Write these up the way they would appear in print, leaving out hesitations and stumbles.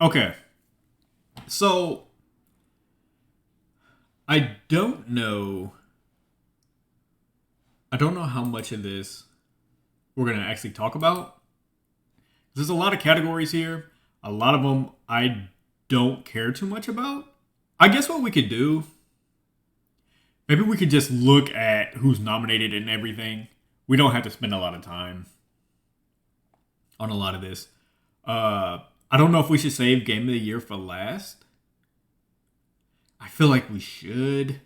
Okay. So I don't know. I don't know how much of this we're gonna actually talk about. There's a lot of categories here. A lot of them I don't care too much about. I guess what we could do, maybe we could just look at who's nominated and everything. We don't have to spend a lot of time on a lot of this. I don't know if we should save Game of the Year for last. I feel like we should.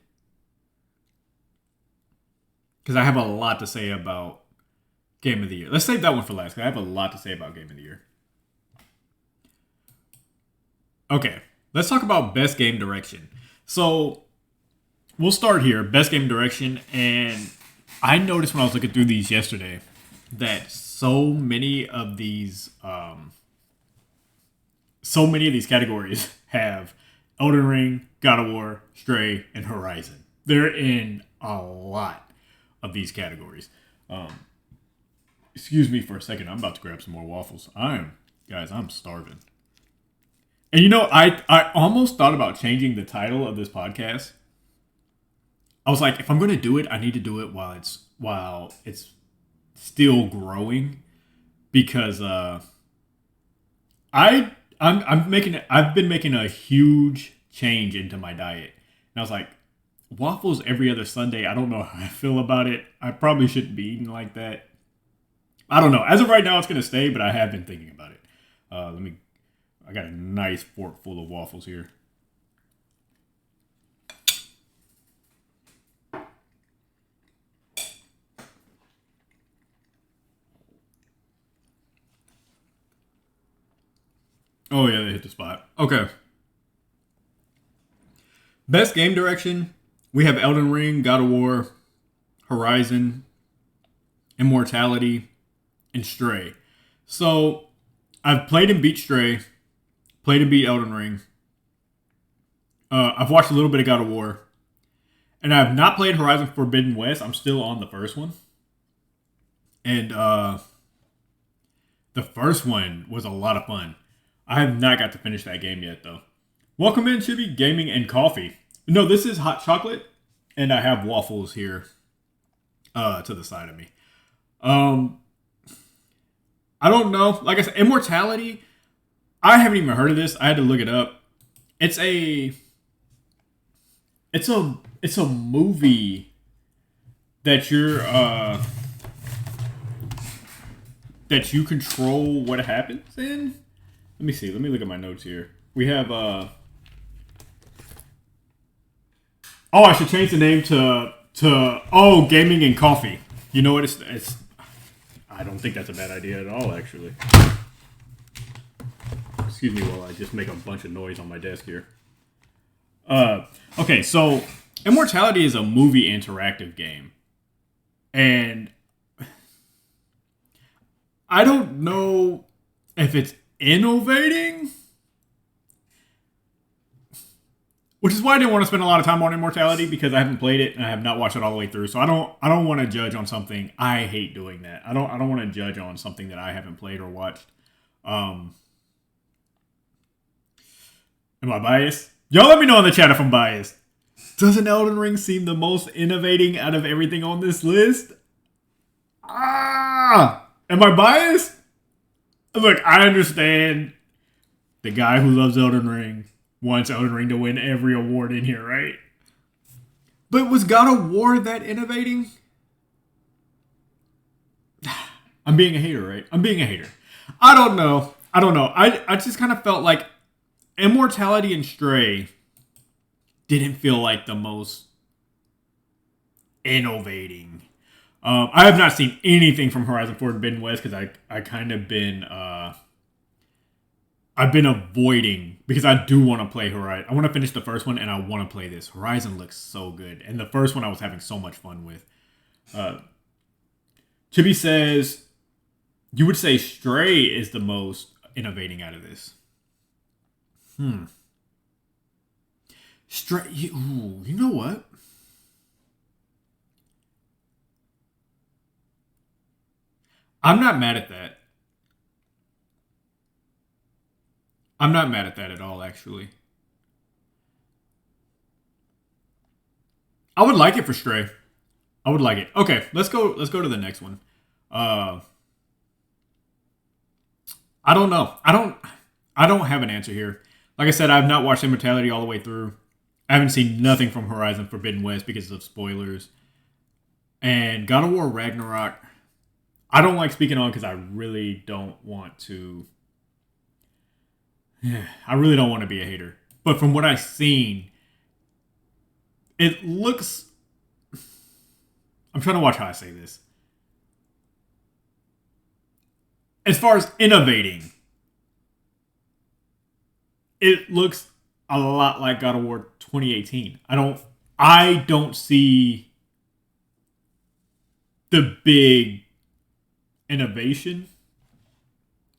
Because I have a lot to say about Game of the Year. Let's save that one for last, because I have a lot to say about Game of the Year. Okay, let's talk about Best Game Direction. So, we'll start here. Best Game Direction, and I noticed when I was looking through these yesterday that so many of these categories have Elden Ring, God of War, Stray, and Horizon. They're in a lot of these categories. Excuse me for a second. I'm about to grab some more waffles. I'm starving. And I almost thought about changing the title of this podcast. I was like, if I'm going to do it, I need to do it while it's still growing, because I've been making a huge change into my diet. And I was like, waffles every other Sunday. I don't know how I feel about it. I probably shouldn't be eating like that. I don't know. As of right now, it's gonna stay, but I have been thinking about it. I got a nice fork full of waffles here. Oh yeah, they hit the spot. Okay. Best game direction. We have Elden Ring, God of War, Horizon, Immortality, and Stray. So I've played and beat Stray, played and beat Elden Ring. I've watched a little bit of God of War, and I have not played Horizon Forbidden West. I'm still on the first one, and the first one was a lot of fun. I have not got to finish that game yet, though. Welcome in, Chibi Gaming and Coffee. No, this is hot chocolate, and I have waffles here to the side of me. Um, I don't know. Like I said, Immortality. I haven't even heard of this. I had to look it up. It's a it's a movie that you control what happens in. Let me see. Let me look at my notes here. We have oh, I should change the name to Gaming and Coffee. You know what? It's I don't think that's a bad idea at all, actually. Excuse me while I just make a bunch of noise on my desk here. Okay, so Immortality is a movie interactive game. And I don't know if it's innovating, which is why I didn't want to spend a lot of time on Immortality, because I haven't played it and I have not watched it all the way through. So I don't want to judge on something. I hate doing that. I don't want to judge on something that I haven't played or watched. Am I biased? Y'all let me know in the chat if I'm biased. Doesn't Elden Ring seem the most innovating out of everything on this list? Am I biased? Look, I understand the guy who loves Elden Ring wants Elden Ring to win every award in here, right? But was God of War that innovating? I'm being a hater, right? I'm being a hater. I don't know. I just kind of felt like Immortality and Stray didn't feel like the most innovating. I have not seen anything from Horizon Forbidden West, because I kind of been I've been avoiding, because I do want to play Horizon. I want to finish the first one and I want to play this. Horizon looks so good, and the first one I was having so much fun with. Chibi says you would say Stray is the most innovating out of this. Stray. You know what? I'm not mad at that. I'm not mad at that at all, actually. I would like it for Stray. I would like it. Okay, let's go. Let's go to the next one. Uh, I don't know. I don't have an answer here. Like I said, I've not watched Immortality all the way through. I haven't seen nothing from Horizon Forbidden West because of spoilers. And God of War Ragnarok, I don't like speaking on because I really don't want to. I really don't want to be a hater. But from what I've seen, it looks. I'm trying to watch how I say this. As far as innovating, it looks a lot like God of War 2018. I don't see the big innovation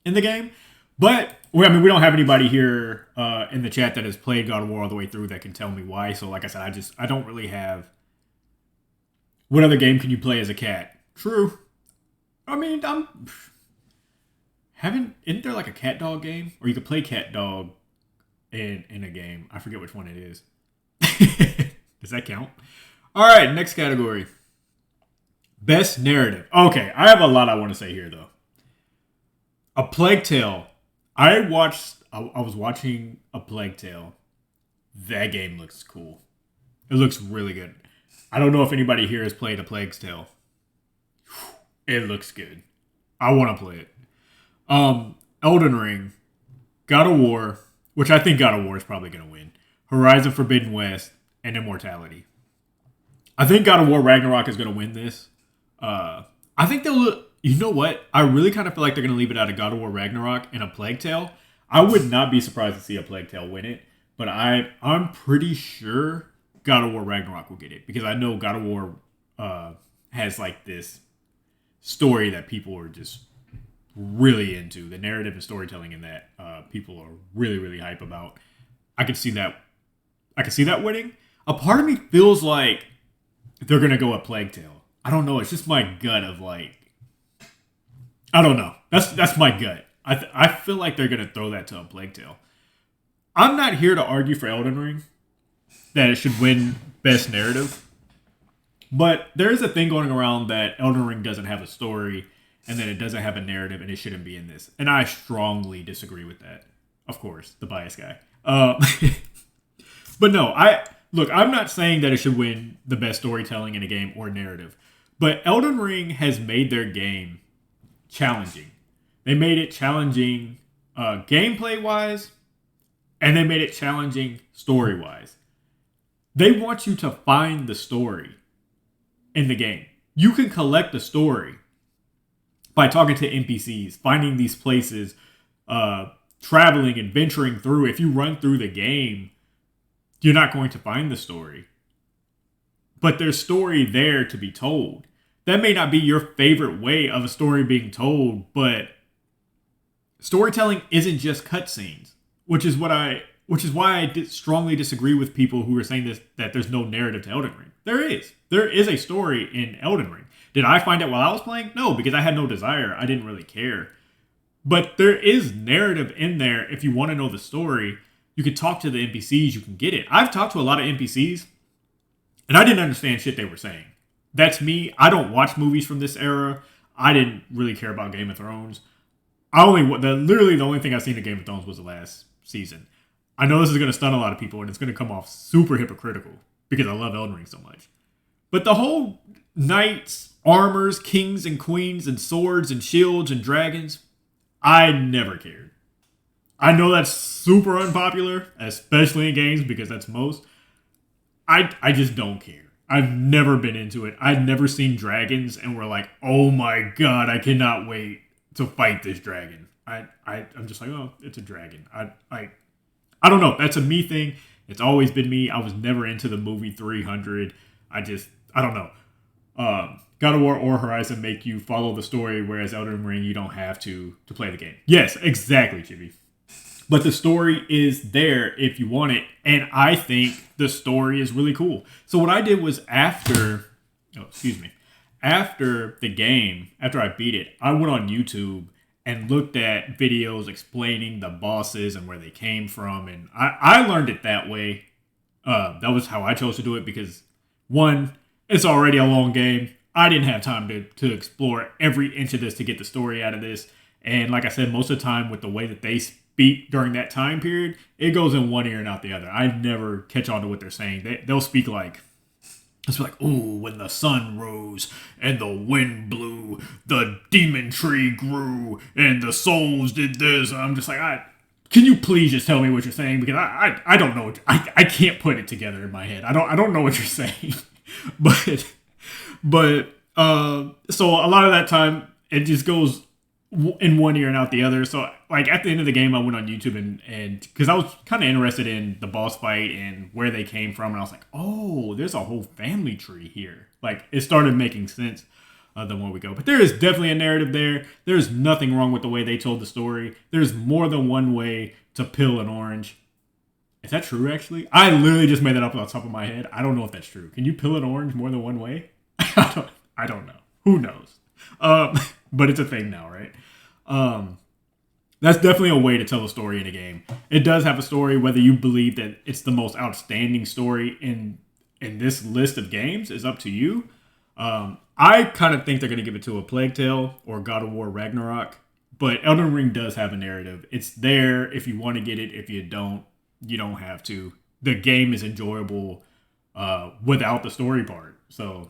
in the game. But I mean, we don't have anybody here in the chat that has played God of War all the way through that can tell me why. So, like I said, I don't really have. What other game can you play as a cat? True. I mean, isn't there like a cat dog game, or you could play cat dog in a game? I forget which one it is. Does that count? All right, next category. Best narrative. Okay, I have a lot I want to say here though. A Plague Tale. I was watching A Plague Tale. That game looks cool. It looks really good. I don't know if anybody here has played A Plague Tale. It looks good. I want to play it. Elden Ring, God of War, which I think God of War is probably going to win. Horizon Forbidden West, and Immortality. I think God of War Ragnarok is going to win this. I think they'll look. You know what? I really kind of feel like they're going to leave it out of God of War Ragnarok and A Plague Tale. I would not be surprised to see A Plague Tale win it, but I'm pretty sure God of War Ragnarok will get it because I know God of War has like this story that people are just really into. The narrative and storytelling in that people are really, really hype about. I could see that. I could see that winning. A part of me feels like they're gonna go A Plague Tale. I don't know. It's just my gut of like. I don't know. That's my gut. I feel like they're gonna throw that to A Plague Tale. I'm not here to argue for Elden Ring that it should win Best Narrative, but there is a thing going around that Elden Ring doesn't have a story and that it doesn't have a narrative and it shouldn't be in this. And I strongly disagree with that. Of course, the bias guy. But no, I'm not saying that it should win the best storytelling in a game or narrative, but Elden Ring has made their game challenging. They made it challenging gameplay wise, and they made it challenging story wise. They want you to find the story in the game. You can collect the story by talking to NPCs, finding these places, traveling and venturing through. If you run through the game, you're not going to find the story. But there's story there to be told. That may not be your favorite way of a story being told, but storytelling isn't just cutscenes, which is why I strongly disagree with people who are saying this, that there's no narrative to Elden Ring. There is. There is a story in Elden Ring. Did I find it while I was playing? No, because I had no desire. I didn't really care. But there is narrative in there. If you want to know the story, you can talk to the NPCs. You can get it. I've talked to a lot of NPCs, and I didn't understand shit they were saying. That's me. I don't watch movies from this era. I didn't really care about Game of Thrones. Literally the only thing I've seen of Game of Thrones was the last season. I know this is going to stun a lot of people, and it's going to come off super hypocritical because I love Elden Ring so much. But the whole knights, armors, kings and queens, and swords and shields and dragons, I never cared. I know that's super unpopular, especially in games because that's most. I just don't care. I've never been into it. I've never seen dragons and we're like, oh my god, I cannot wait to fight this dragon. I'm just like, oh, it's a dragon. I don't know. That's a me thing. It's always been me. I was never into the movie 300. I don't know. God of War or Horizon make you follow the story, whereas Elden Ring, you don't have to play the game. Yes, exactly, Chibi. But the story is there if you want it. And I think the story is really cool. So what I did was after the game, after I beat it, I went on YouTube and looked at videos explaining the bosses and where they came from, and I learned it that way. That was how I chose to do it because one, it's already a long game. I didn't have time to explore every inch of this to get the story out of this. And like I said, most of the time with the way that they speak during that time period, it goes in one ear and out the other. I never catch on to what they're saying. They'll speak like, it's like, oh, when the sun rose and the wind blew, the demon tree grew and the souls did this. I'm just like, can you please just tell me what you're saying? Because I don't know. I can't put it together in my head. I don't know what you're saying. but so a lot of that time it just goes in one ear and out the other. So like at the end of the game, I went on YouTube and because I was kind of interested in the boss fight and where they came from, and I was like, oh, there's a whole family tree here. Like it started making sense the more we go. But there is definitely a narrative there. There's nothing wrong with the way they told the story. There's more than one way to peel an orange. Is that true, actually? I literally just made that up on the top of my head. I don't know if that's true. Can you peel an orange more than one way? I don't know. Who knows? But it's a thing now, right? That's definitely a way to tell a story in a game. It does have a story, whether you believe that it's the most outstanding story in this list of games is up to you. I kind of think they're going to give it to a Plague Tale or God of War Ragnarok, but Elden Ring does have a narrative. It's there if you want to get it. If you don't, you don't have to. The game is enjoyable without the story part. So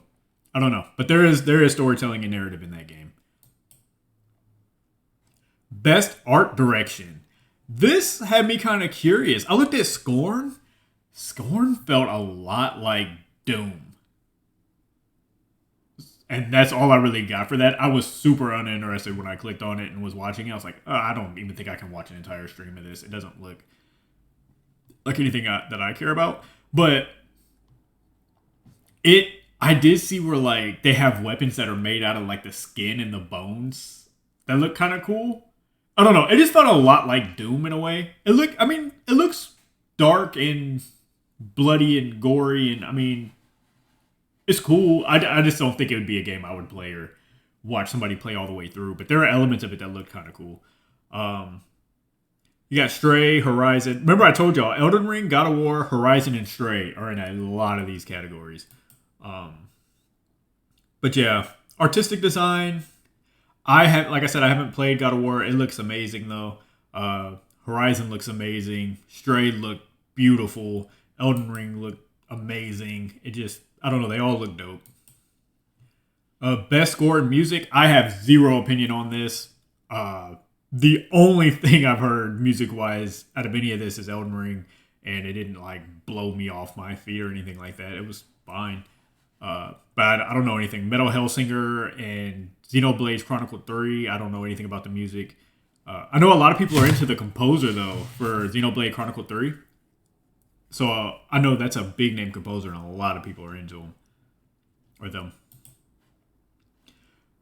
I don't know, but there is storytelling and narrative in that game. Best art direction. This had me kind of curious. I looked at Scorn. Scorn felt a lot like Doom. And that's all I really got for that. I was super uninterested when I clicked on it and was watching it. I was like, I don't even think I can watch an entire stream of this. It doesn't look like anything that I care about. But I did see where like they have weapons that are made out of like the skin and the bones that look kind of cool. I don't know. It just felt a lot like Doom in a way. It looks dark and bloody and gory, and I mean, it's cool. I just don't think it would be a game I would play or watch somebody play all the way through. But there are elements of it that look kind of cool. You got Stray, Horizon. Remember I told y'all, Elden Ring, God of War, Horizon, and Stray are in a lot of these categories. But yeah, artistic design. Like I said, I haven't played God of War. It looks amazing though. Horizon looks amazing. Stray looked beautiful. Elden Ring looked amazing. I don't know. They all look dope. Best score in music. I have zero opinion on this. The only thing I've heard music-wise out of any of this is Elden Ring, and it didn't like blow me off my feet or anything like that. It was fine. But I don't know anything. Metal Hellsinger and Xenoblade Chronicle 3. I don't know anything about the music. I know a lot of people are into the composer though for Xenoblade Chronicle 3. So I know that's a big name composer, and a lot of people are into him or them.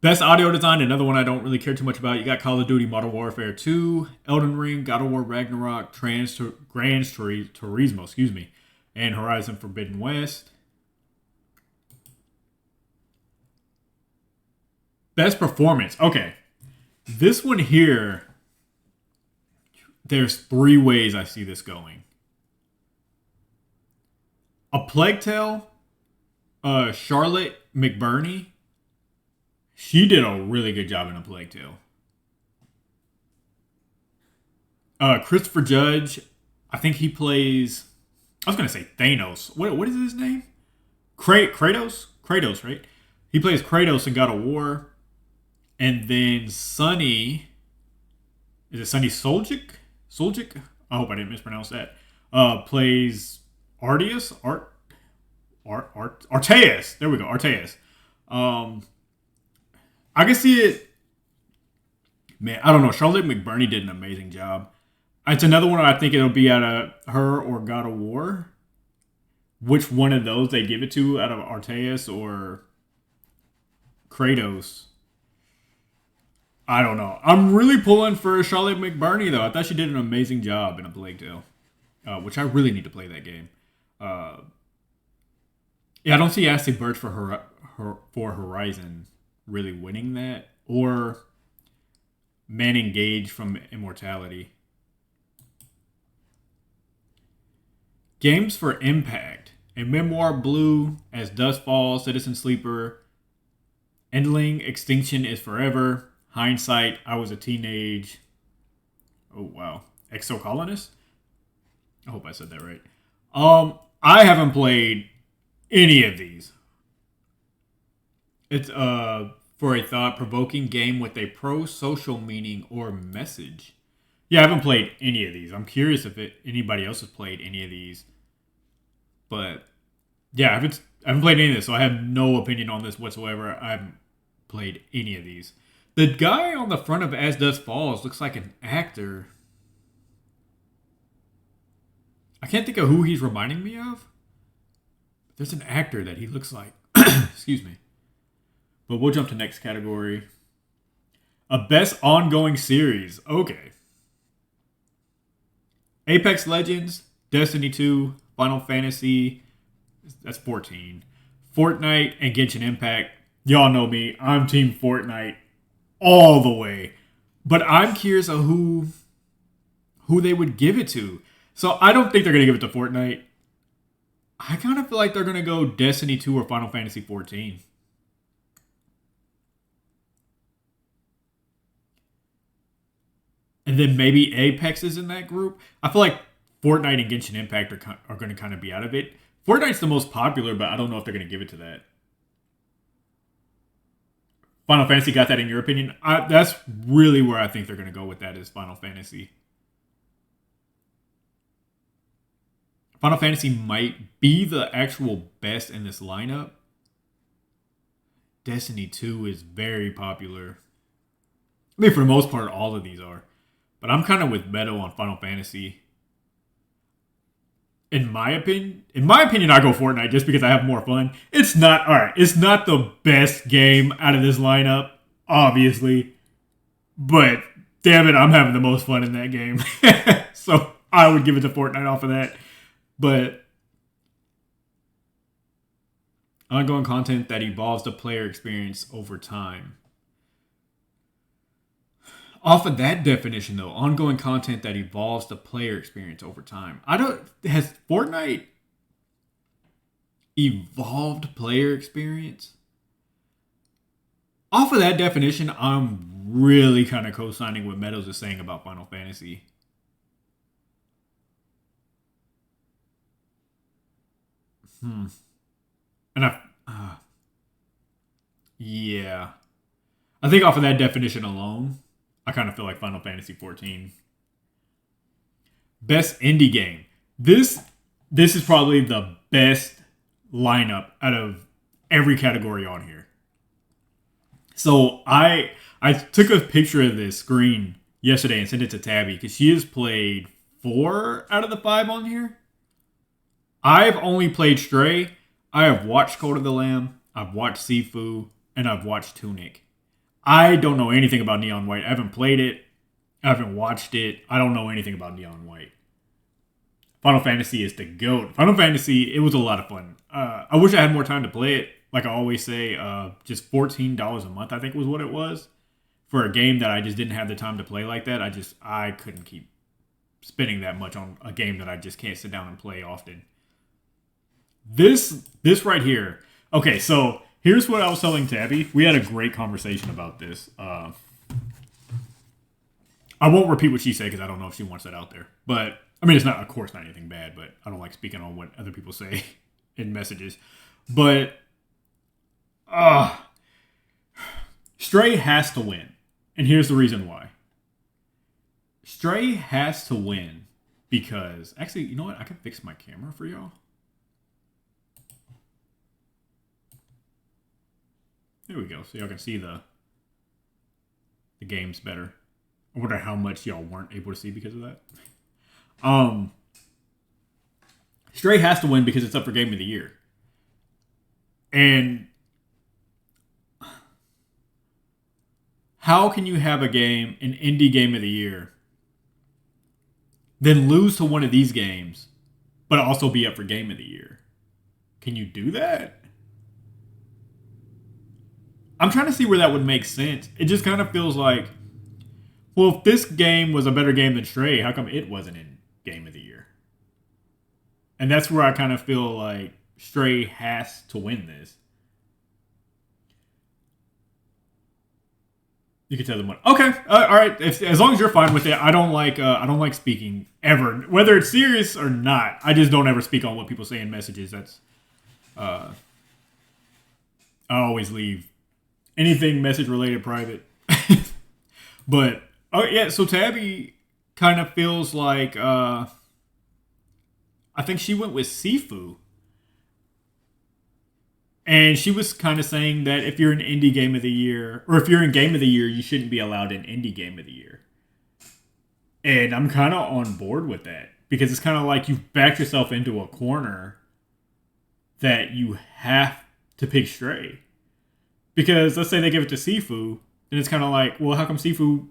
Best audio design, another one I don't really care too much about. You got Call of Duty Modern Warfare 2, Elden Ring, God of War Ragnarok, Gran Turismo, and Horizon Forbidden West. Best performance. Okay. This one here, there's 3 ways I see this going. A Plague Tale, Charlotte McBurney, she did a really good job in A Plague Tale. Christopher Judge, I think he plays, I was going to say Thanos. What is his name? Kratos? Kratos, right? He plays Kratos in God of War. And then Sonny, is it Sonny Soljic? I hope I didn't mispronounce that. Plays Arteus. Arteus. There we go. Arteus. I can see it. Man, I don't know. Charlotte McBurney did an amazing job. It's another one I think it'll be out of her or God of War. Which one of those they give it to out of Arteus or Kratos? I don't know. I'm really pulling for Charlotte McBurney, though. I thought she did an amazing job in A Plague Tale, which I really need to play that game. Yeah, I don't see Ashley Birch for Horizon really winning that. Or Men engaged from immortality. Games for Impact. A Memoir Blue, As Dusk Falls, Citizen Sleeper, Endling, Extinction is Forever, Hindsight, I Was a Teenage. Oh, wow. Exocolonist? I hope I said that right. I haven't played any of these. It's for a thought-provoking game with a pro-social meaning or message. Yeah, I haven't played any of these. I'm curious if anybody else has played any of these. But yeah, I haven't played any of this, so I have no opinion on this whatsoever. I haven't played any of these. The guy on the front of As Dusk Falls looks like an actor. I can't think of who he's reminding me of. There's an actor that he looks like. Excuse me. But we'll jump to next category. A best ongoing series. Okay. Apex Legends, Destiny 2, Final Fantasy. That's 14. Fortnite and Genshin Impact. Y'all know me. I'm Team Fortnite all the way. But I'm curious of who they would give it to. So I don't think they're going to give it to Fortnite. I kind of feel like they're going to go Destiny 2 or Final Fantasy 14. And then maybe Apex is in that group. I feel like Fortnite and Genshin Impact are going to kind of be out of it. Fortnite's the most popular, but I don't know if they're going to give it to that. Final Fantasy got that in your opinion? That's really where I think they're going to go with that is Final Fantasy. Final Fantasy might be the actual best in this lineup. Destiny 2 is very popular. I mean, for the most part, all of these are. But I'm kind of with Beto on Final Fantasy. In my opinion, I go Fortnite just because I have more fun. It's not the best game out of this lineup, obviously. But damn it, I'm having the most fun in that game. So I would give it to Fortnite off of that. But ongoing content that evolves the player experience over time. Off of that definition, though, ongoing content that evolves the player experience over time. Has Fortnite evolved player experience? Off of that definition, I'm really kind of co-signing what Meadows is saying about Final Fantasy. And yeah. I think off of that definition alone, I kind of feel like Final Fantasy 14. Best indie game. This is probably the best lineup out of every category on here. So I took a picture of this screen yesterday and sent it to Tabby because she has played 4 out of the 5 on here. I've only played Stray. I have watched Code of the Lamb. I've watched Sifu, and I've watched Tunic. I don't know anything about Neon White. I haven't played it. I haven't watched it. I don't know anything about Neon White. Final Fantasy is the GOAT. Final Fantasy, it was a lot of fun. I wish I had more time to play it. Like I always say, just $14 a month, I think was what it was. For a game that I just didn't have the time to play like that. I couldn't keep spending that much on a game that I just can't sit down and play often. This right here. Okay, so here's what I was telling Tabby. We had a great conversation about this. I won't repeat what she said because I don't know if she wants that out there. But, I mean, it's not, of course, not anything bad, but I don't like speaking on what other people say in messages. But, Stray has to win. And here's the reason why. Stray has to win because, actually, you know what? I can fix my camera for y'all. There we go. So y'all can see the games better. I wonder how much y'all weren't able to see because of that. Stray has to win because it's up for Game of the Year. And how can you have a game, an indie Game of the Year, then lose to one of these games, but also be up for Game of the Year? Can you do that? I'm trying to see where that would make sense. It just kind of feels like Well, if this game was a better game than Stray, how come it wasn't in Game of the Year? And that's where I kind of feel like Stray has to win this. You can tell them what. Okay, all right. As long as you're fine with it, I don't like speaking ever, whether it's serious or not. I just don't ever speak on what people say in messages. That's uh, I always leave anything message related private. But oh yeah, so Tabby kind of feels like I think she went with Sifu. And she was kind of saying that if you're an indie game of the year, or if you're in game of the year, you shouldn't be allowed an indie game of the year. And I'm kind of on board with that because it's kind of like you've backed yourself into a corner that you have to pick Stray. Because let's say they give it to Sifu, then it's kind of like, well, how come Sifu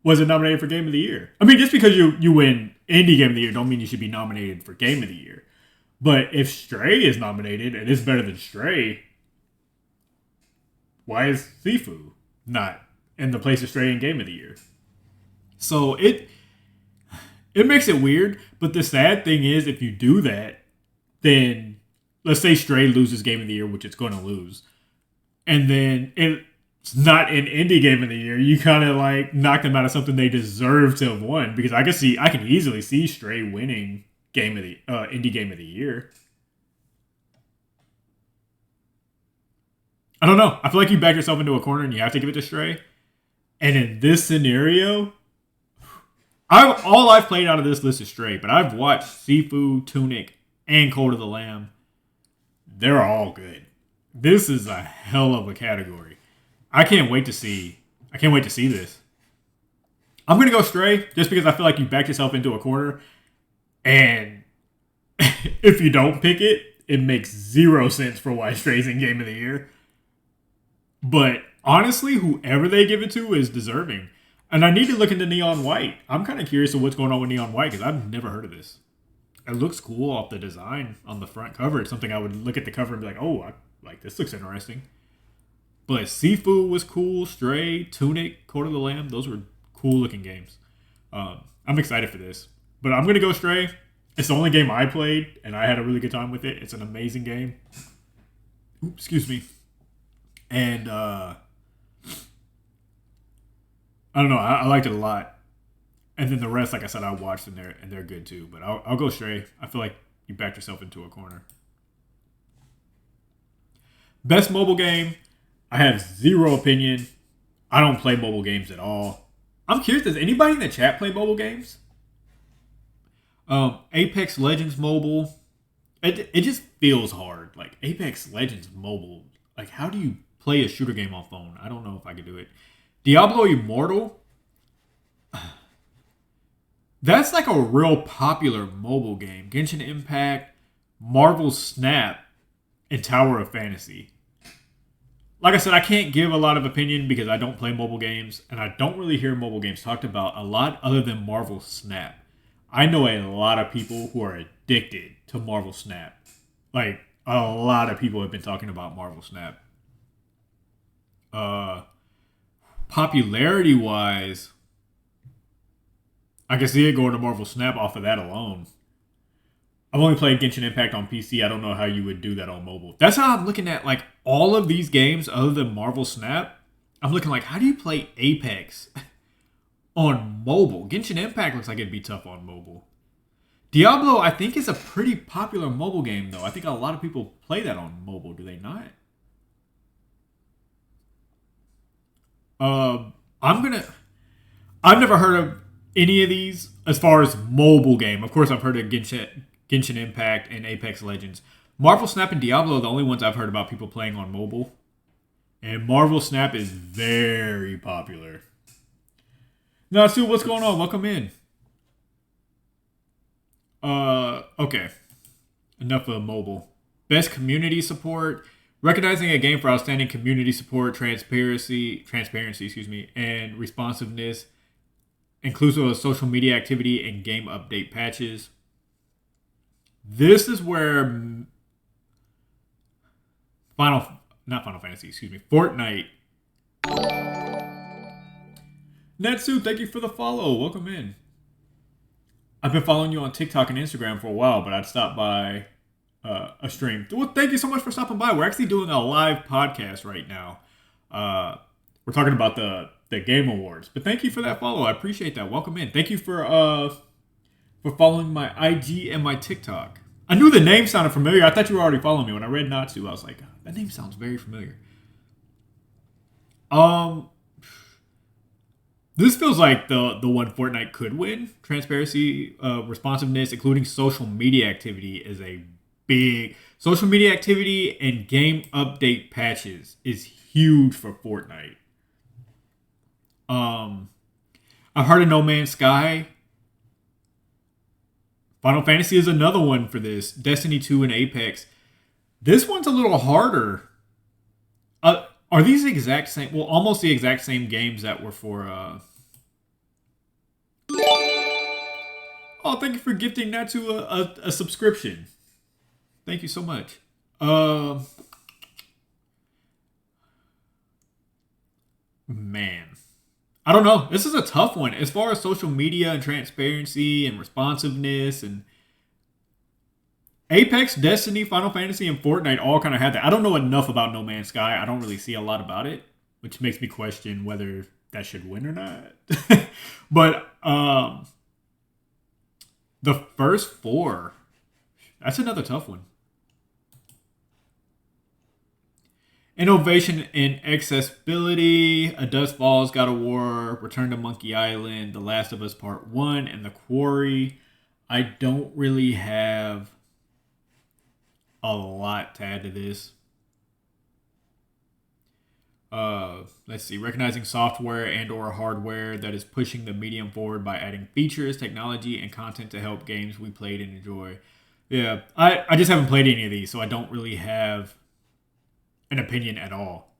wasn't nominated for Game of the Year? I mean, just because you win indie Game of the Year don't mean you should be nominated for Game of the Year. But if Stray is nominated and it's better than Stray, why is Sifu not in the place of Stray in Game of the Year? So it makes it weird. But the sad thing is, if you do that, then let's say Stray loses Game of the Year, which it's going to lose, and then it's not an indie Game of the Year, you kind of like knock them out of something they deserve to have won. Because I can easily see Stray winning Game of the indie Game of the Year. I don't know. I feel like you back yourself into a corner and you have to give it to Stray. And in this scenario, all I've played out of this list is Stray, but I've watched Sifu, Tunic, and Cult of the Lamb. They're all good. This is a hell of a category. I can't wait to see this. I'm gonna go Stray just because I feel like you backed yourself into a corner. And if you don't pick it, it makes zero sense for why Stray's in Game of the Year. But honestly, whoever they give it to is deserving. And I need to look into Neon White. I'm kind of curious of what's going on with Neon White because I've never heard of this. It looks cool off the design on the front cover. It's something I would look at the cover and be like, oh, this looks interesting. But Sifu was cool. Stray, Tunic, Cult of the Lamb, those were cool looking games. I'm excited for this. But I'm going to go Stray. It's the only game I played, and I had a really good time with it. It's an amazing game. Oops, excuse me. And, I don't know. I liked it a lot. And then the rest, like I said, I watched, and they're good too. But I'll go Stray. I feel like you backed yourself into a corner. Best mobile game. I have zero opinion. I don't play mobile games at all. I'm curious, does anybody in the chat play mobile games? Apex Legends Mobile, it just feels hard. Like Apex Legends Mobile, like how do you play a shooter game on phone? I don't know if I could do it. Diablo Immortal, that's like a real popular mobile game. Genshin Impact, Marvel Snap, and Tower of Fantasy. Like I said, I can't give a lot of opinion because I don't play mobile games, and I don't really hear mobile games talked about a lot other than Marvel Snap. I know a lot of people who are addicted to Marvel Snap. Like, a lot of people have been talking about Marvel Snap. Popularity-wise, I can see it going to Marvel Snap off of that alone. I've only played Genshin Impact on PC. I don't know how you would do that on mobile. That's how I'm looking at, like, all of these games other than Marvel Snap. I'm looking like, how do you play Apex on mobile? Genshin Impact looks like it'd be tough on mobile. Diablo, I think, is a pretty popular mobile game, though. I think a lot of people play that on mobile. Do they not? I've never heard of any of these as far as mobile game. Of course, I've heard of Genshin Impact and Apex Legends. Marvel Snap and Diablo are the only ones I've heard about people playing on mobile. And Marvel Snap is very popular. Now, Sue, what's going on? Welcome in. Okay. Enough of mobile. Best community support. Recognizing a game for outstanding community support, transparency, and responsiveness, inclusive of social media activity and game update patches. This is where Fortnite. Netsu, thank you for the follow. Welcome in. I've been following you on TikTok and Instagram for a while, but I'd stop by a stream. Well, thank you so much for stopping by. We're actually doing a live podcast right now. We're talking about the Game Awards, but thank you for that follow. I appreciate that. Welcome in. Thank you for following my IG and my TikTok. I knew the name sounded familiar. I thought you were already following me. When I read Natsu, I was like, that name sounds very familiar. This feels like the one Fortnite could win. Transparency, responsiveness, including social media activity is a big... Social media activity and game update patches is huge for Fortnite. I've heard of No Man's Sky. Final Fantasy is another one for this. Destiny 2 and Apex. This one's a little harder. Are these the exact same? Well, almost the exact same games that were for... Oh, thank you for gifting that to a subscription. Thank you so much. Man. I don't know. This is a tough one. As far as social media and transparency and responsiveness and Apex, Destiny, Final Fantasy, and Fortnite all kind of had that. I don't know enough about No Man's Sky. I don't really see a lot about it, which makes me question whether that should win or not. But the first four, that's another tough one. Innovation in accessibility, A Dust Falls, God of War, Return to Monkey Island, The Last of Us Part 1, and The Quarry. I don't really have a lot to add to this. Let's see. Recognizing software and or hardware that is pushing the medium forward by adding features, technology, and content to help games we played and enjoy. Yeah, I just haven't played any of these, so I don't really have an opinion at all.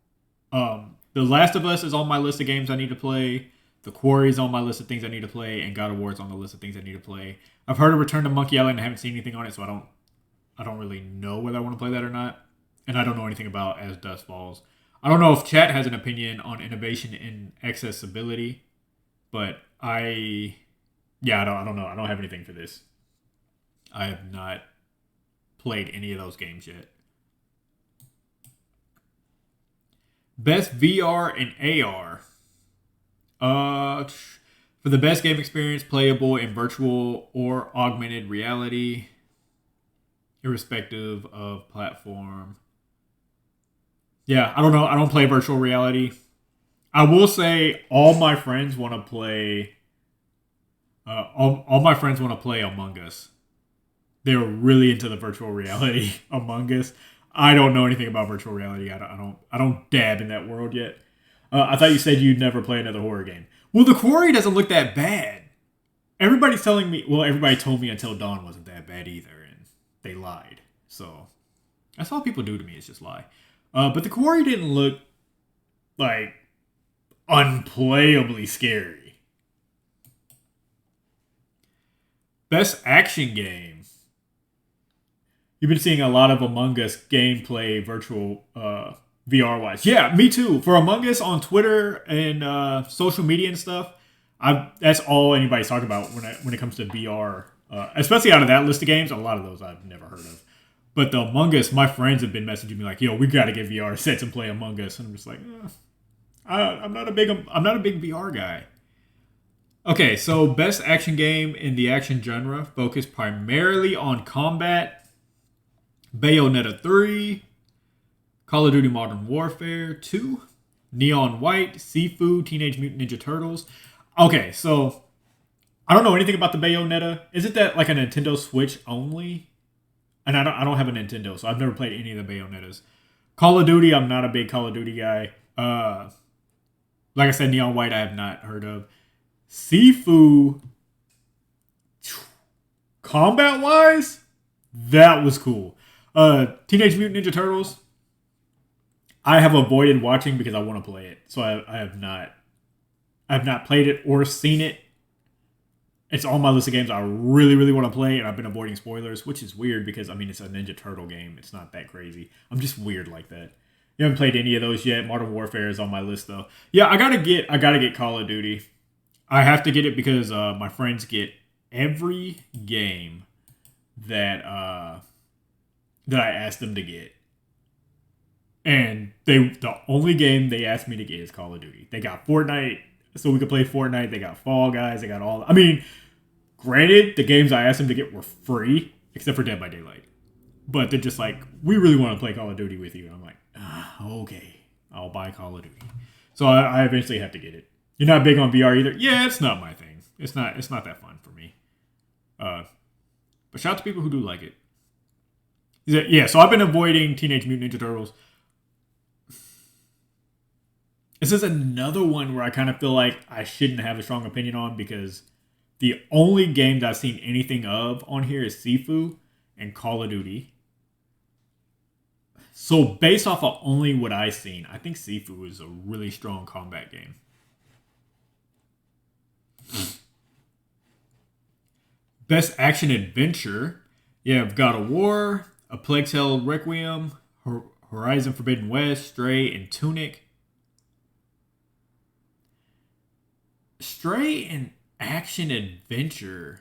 The Last of Us is on my list of games I need to play. The Quarry is on my list of things I need to play, and God of War is on the list of things I need to play. I've heard of Return to Monkey Island. I haven't seen anything on it, so I don't really know whether I want to play that or not. And I don't know anything about As Dust Falls. I don't know if chat has an opinion on innovation in accessibility, but I don't know. I don't have anything for this. I have not played any of those games yet. Best VR and AR. For the best game experience, playable in virtual or augmented reality, irrespective of platform. Yeah, I don't know. I don't play virtual reality. I will say all my friends want to play. All my friends want to play Among Us. They're really into the virtual reality Among Us. I don't know anything about virtual reality. I don't dab in that world yet. I thought you said you'd never play another horror game. Well, The Quarry doesn't look that bad. Everybody's telling me. Well, everybody told me Until Dawn wasn't that bad either, and they lied. So that's all people do to me is just lie. But The Quarry didn't look like unplayably scary. Best action game. You've been seeing a lot of Among Us gameplay virtual VR wise. Yeah, me too. For Among Us on Twitter and social media and stuff, that's all anybody's talking about when it comes to VR. Especially out of that list of games, a lot of those I've never heard of. But the Among Us, my friends have been messaging me like, "Yo, we got to get VR sets and play Among Us." And I'm just like, I'm not a big VR guy. Okay, so best action game in the action genre, focused primarily on combat. Bayonetta 3, Call of Duty Modern Warfare 2, Neon White, Sifu, Teenage Mutant Ninja Turtles. Okay, so I don't know anything about the Bayonetta. Isn't that like a Nintendo Switch only? And I don't have a Nintendo, so I've never played any of the Bayonettas. Call of Duty, I'm not a big Call of Duty guy. Like I said, Neon White I have not heard of. Sifu, combat-wise, that was cool. Teenage Mutant Ninja Turtles, I have avoided watching because I want to play it. So I have not played it or seen it. It's on my list of games I really, really want to play, and I've been avoiding spoilers, which is weird because, I mean, it's a Ninja Turtle game. It's not that crazy. I'm just weird like that. You haven't played any of those yet. Modern Warfare is on my list, though. Yeah, I gotta get Call of Duty. I have to get it because my friends get every game that I asked them to get. And the only game they asked me to get is Call of Duty. They got Fortnite, so we could play Fortnite. They got Fall Guys. They got all. I mean, granted, the games I asked them to get were free, except for Dead by Daylight. But they're just like, we really want to play Call of Duty with you. And I'm like, okay, I'll buy Call of Duty. So I eventually have to get it. You're not big on VR either? Yeah, it's not my thing. It's not that fun for me. But shout out to people who do like it. Yeah, so I've been avoiding Teenage Mutant Ninja Turtles. This is another one where I kind of feel like I shouldn't have a strong opinion on because the only game that I've seen anything of on here is Sifu and Call of Duty. So based off of only what I've seen, I think Sifu is a really strong combat game. Best action adventure. You have God of War, A Plague Tale Requiem, Horizon Forbidden West, Stray, and Tunic. Stray and action adventure.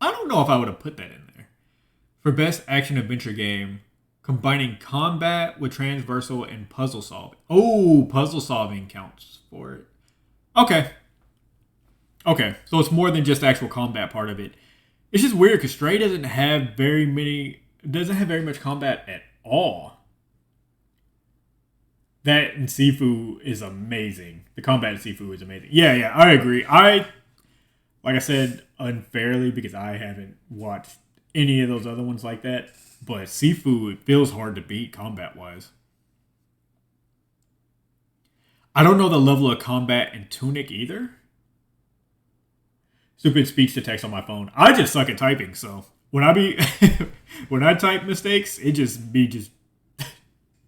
I don't know if I would have put that in there. For best action adventure game, combining combat with transversal and puzzle solving. Oh, puzzle solving counts for it. Okay. So it's more than just the actual combat part of it. It's just weird because Stray doesn't have very much combat at all. That in Sifu is amazing. The combat in Sifu is amazing. Yeah, I agree. Like I said, unfairly because I haven't watched any of those other ones like that. But Sifu, it feels hard to beat combat-wise. I don't know the level of combat in Tunic either. Stupid speech to text on my phone. I just suck at typing, so when I type mistakes, it just me just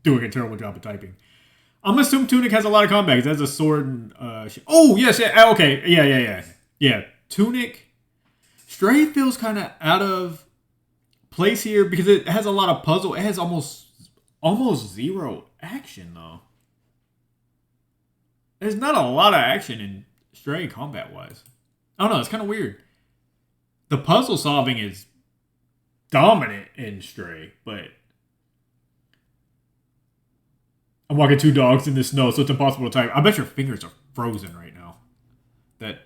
doing a terrible job of typing. I'm assuming Tunic has a lot of combat. It has a sword and oh yes, yeah, okay, yeah. Tunic, Stray feels kind of out of place here because it has a lot of puzzle. It has almost zero action though. There's not a lot of action in Stray combat wise. I don't know. It's kind of weird. The puzzle solving is dominant in Stray, but I'm walking two dogs in the snow, so it's impossible to type. I bet your fingers are frozen right now. That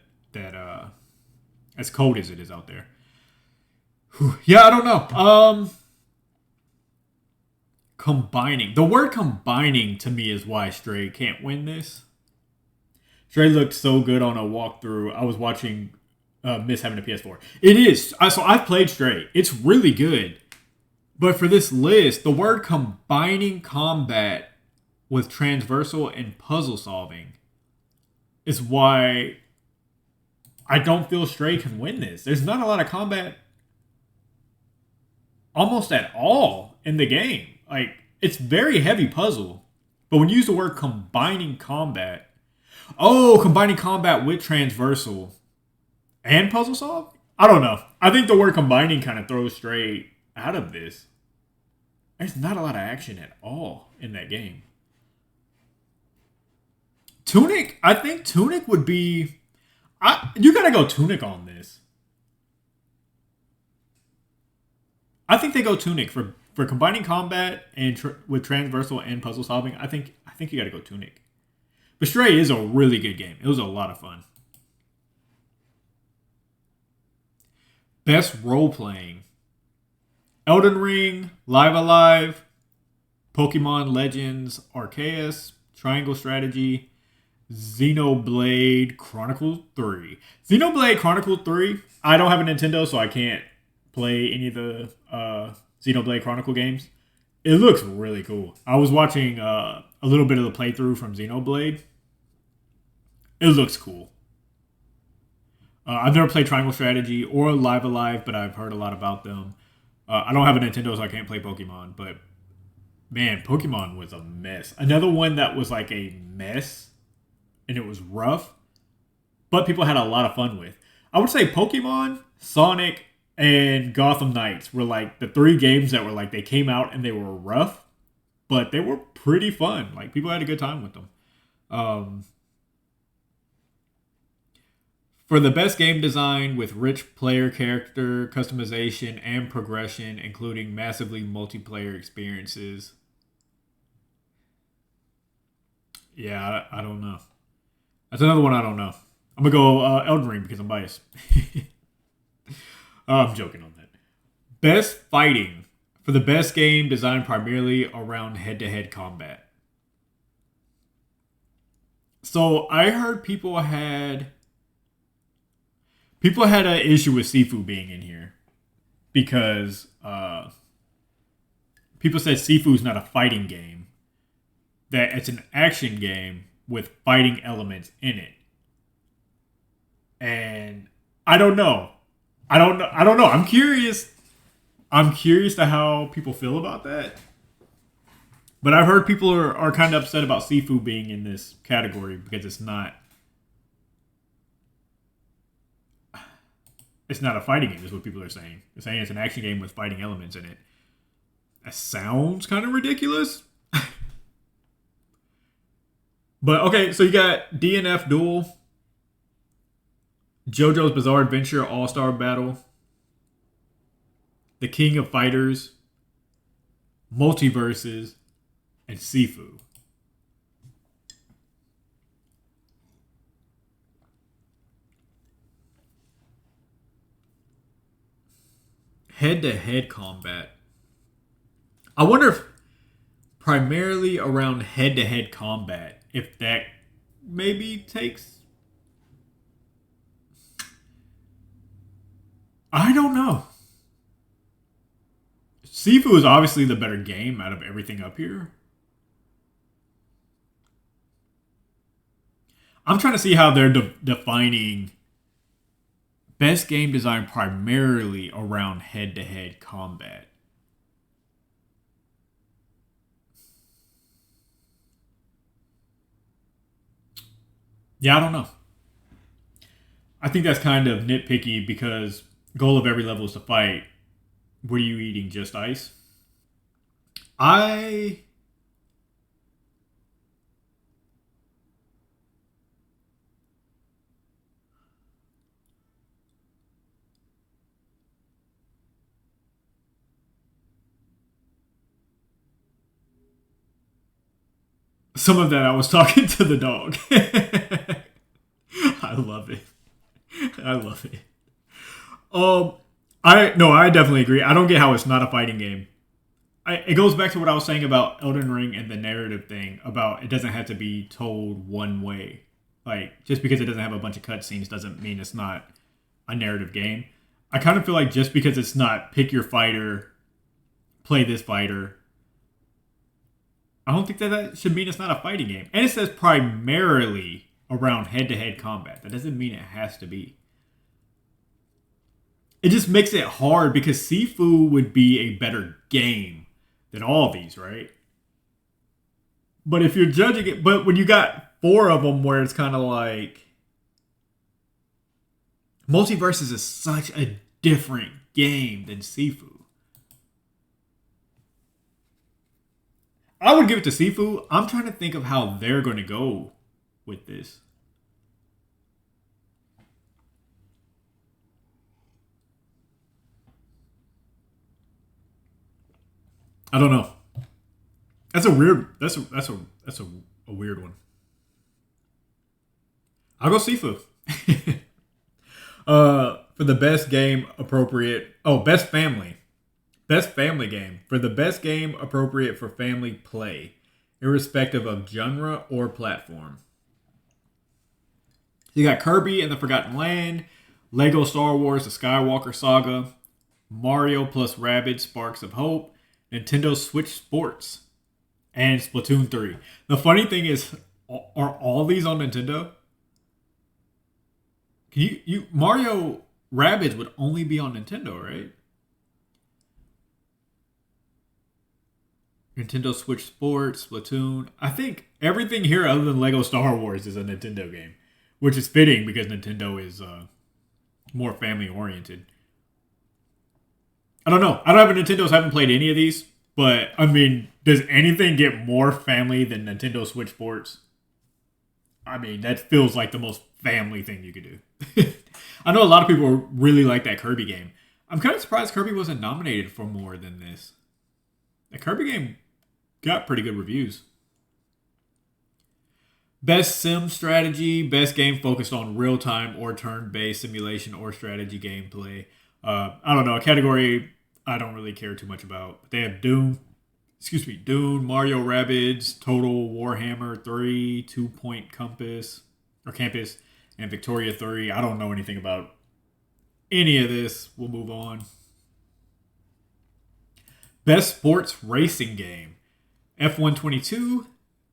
as cold as it is out there. Whew. Yeah, I don't know. Combining. The word combining to me is why Stray can't win this. Stray looked so good on a walkthrough. I was watching Miss having a PS4. It is. So I've played Stray. It's really good. But for this list, the word combining combat with transversal and puzzle solving is why I don't feel Stray can win this. There's not a lot of combat almost at all in the game. Like, it's very heavy puzzle. But when you use the word combining combat, combining combat with transversal and puzzle solve? I don't know. I think the word combining kind of throws Stray out of this. There's not a lot of action at all in that game. Tunic, I think Tunic would be... you gotta go Tunic on this. I think they go Tunic for combining combat and with transversal and puzzle solving. I think you gotta go Tunic. But Stray is a really good game. It was a lot of fun. Best role-playing. Elden Ring, Live Alive, Pokemon Legends Arceus, Triangle Strategy, Xenoblade Chronicles 3. Xenoblade Chronicles 3, I don't have a Nintendo, so I can't play any of the Xenoblade Chronicle games. It looks really cool. I was watching a little bit of the playthrough from Xenoblade. It looks cool. I've never played Triangle Strategy or Live Alive, but I've heard a lot about them. I don't have a Nintendo, so I can't play Pokemon. But, man, Pokemon was a mess. Another one that was like a mess, and it was rough, but people had a lot of fun with. I would say Pokemon, Sonic, and Gotham Knights were like the three games that were like, they came out and they were rough, but they were pretty fun. Like, people had a good time with them. Um, for the best game design with rich player character customization and progression, including massively multiplayer experiences. Yeah, I don't know. That's another one I don't know. I'm gonna go Elden Ring because I'm biased. I'm joking on that. Best fighting for the best game designed primarily around head-to-head combat. So I heard people had an issue with Sifu being in here because people said Sifu's not a fighting game; that it's an action game with fighting elements in it. And I don't know. I don't know. I don't know. I'm curious. I'm curious to how people feel about that. But I've heard people are kind of upset about Sifu being in this category because it's not a fighting game, is what people are saying. They're saying it's an action game with fighting elements in it. That sounds kind of ridiculous. But okay, so you got DNF Duel, JoJo's Bizarre Adventure All-Star Battle, The King of Fighters, Multiverses, and Sifu. Head-to-head combat. I wonder if primarily around head-to-head combat, if that maybe takes... I don't know. Sifu is obviously the better game out of everything up here. I'm trying to see how they're defining best game design primarily around head-to-head combat. Yeah, I don't know. I think that's kind of nitpicky because goal of every level is to fight. What are you eating? Just ice? I some of that I was talking to the dog. I love it. I love it. Um, I definitely agree. I don't get how it's not a fighting game. It goes back to what I was saying about Elden Ring and the narrative thing about it doesn't have to be told one way. Like just because it doesn't have a bunch of cutscenes doesn't mean it's not a narrative game. I kind of feel like just because it's not pick your fighter, play this fighter, I don't think that should mean it's not a fighting game. And it says primarily around head-to-head combat. That doesn't mean it has to be. It just makes it hard because Sifu would be a better game than all of these, right? But if you're judging it, but when you got four of them where it's kind of like Multiverses is such a different game than Sifu. I would give it to Sifu. I'm trying to think of how they're going to go with this. I don't know. That's a weird. That's a weird one. I'll go Sifu. For the best game appropriate. Oh, best family. Best family game. For the best game appropriate for family play, irrespective of genre or platform. You got Kirby and the Forgotten Land, Lego Star Wars The Skywalker Saga, Mario plus Rabbids Sparks of Hope, Nintendo Switch Sports, and Splatoon 3. The funny thing is, are all these on Nintendo? Can you Mario Rabbids would only be on Nintendo, right? Nintendo Switch Sports, Splatoon. I think everything here other than Lego Star Wars is a Nintendo game, which is fitting because Nintendo is more family oriented. I don't know. I don't have a Nintendo, so I haven't played any of these. But I mean, does anything get more family than Nintendo Switch Sports? I mean, that feels like the most family thing you could do. I know a lot of people really like that Kirby game. I'm kind of surprised Kirby wasn't nominated for more than this. The Kirby game got pretty good reviews. Best sim strategy, best game focused on real time or turn based simulation or strategy gameplay. I don't know, a category I don't really care too much about. But they have Dune, Mario Rabbids, Total Warhammer 3, Two Point Compass or Campus, and Victoria 3. I don't know anything about any of this. We'll move on. Best sports racing game: F122,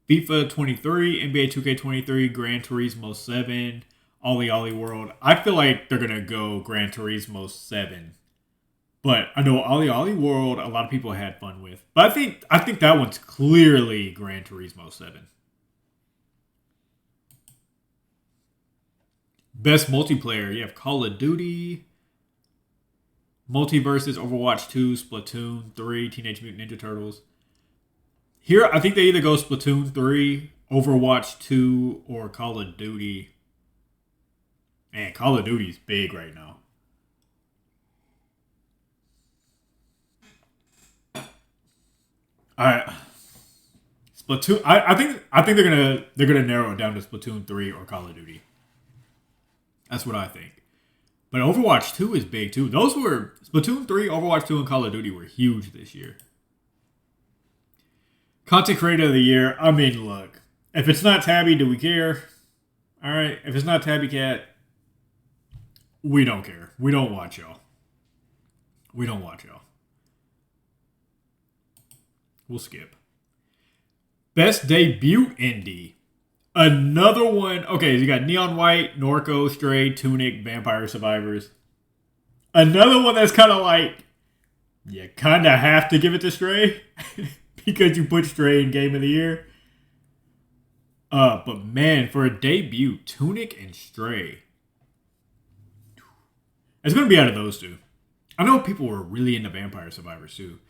FIFA 23, NBA 2K23, Gran Turismo 7, Ollie Ollie World. I feel like they're gonna go Gran Turismo 7, but I know Ollie Ollie World a lot of people had fun with. But I think that one's clearly Gran Turismo 7. Best multiplayer: you have Call of Duty, Multiverses, Overwatch 2, Splatoon 3, Teenage Mutant Ninja Turtles. Here, I think they either go Splatoon 3, Overwatch 2, or Call of Duty. Man, Call of Duty's big right now. I Splatoon. I think they're gonna narrow it down to Splatoon 3 or Call of Duty. That's what I think. But Overwatch 2 is big too. Those were Splatoon 3, Overwatch 2, and Call of Duty were huge this year. Content Creator of the Year. I mean, look, if it's not Tabby, do we care? All right, if it's not Tabby Cat, we don't care. We don't watch y'all. We don't watch y'all. We'll skip. Best debut indie. Another one. Okay, so you got Neon White, Norco, Stray, Tunic, Vampire Survivors. Another one that's kind of like, you kind of have to give it to Stray because you put Stray in Game of the Year. But man, for a debut, Tunic and Stray. It's going to be out of those two. I know people were really into Vampire Survivors too.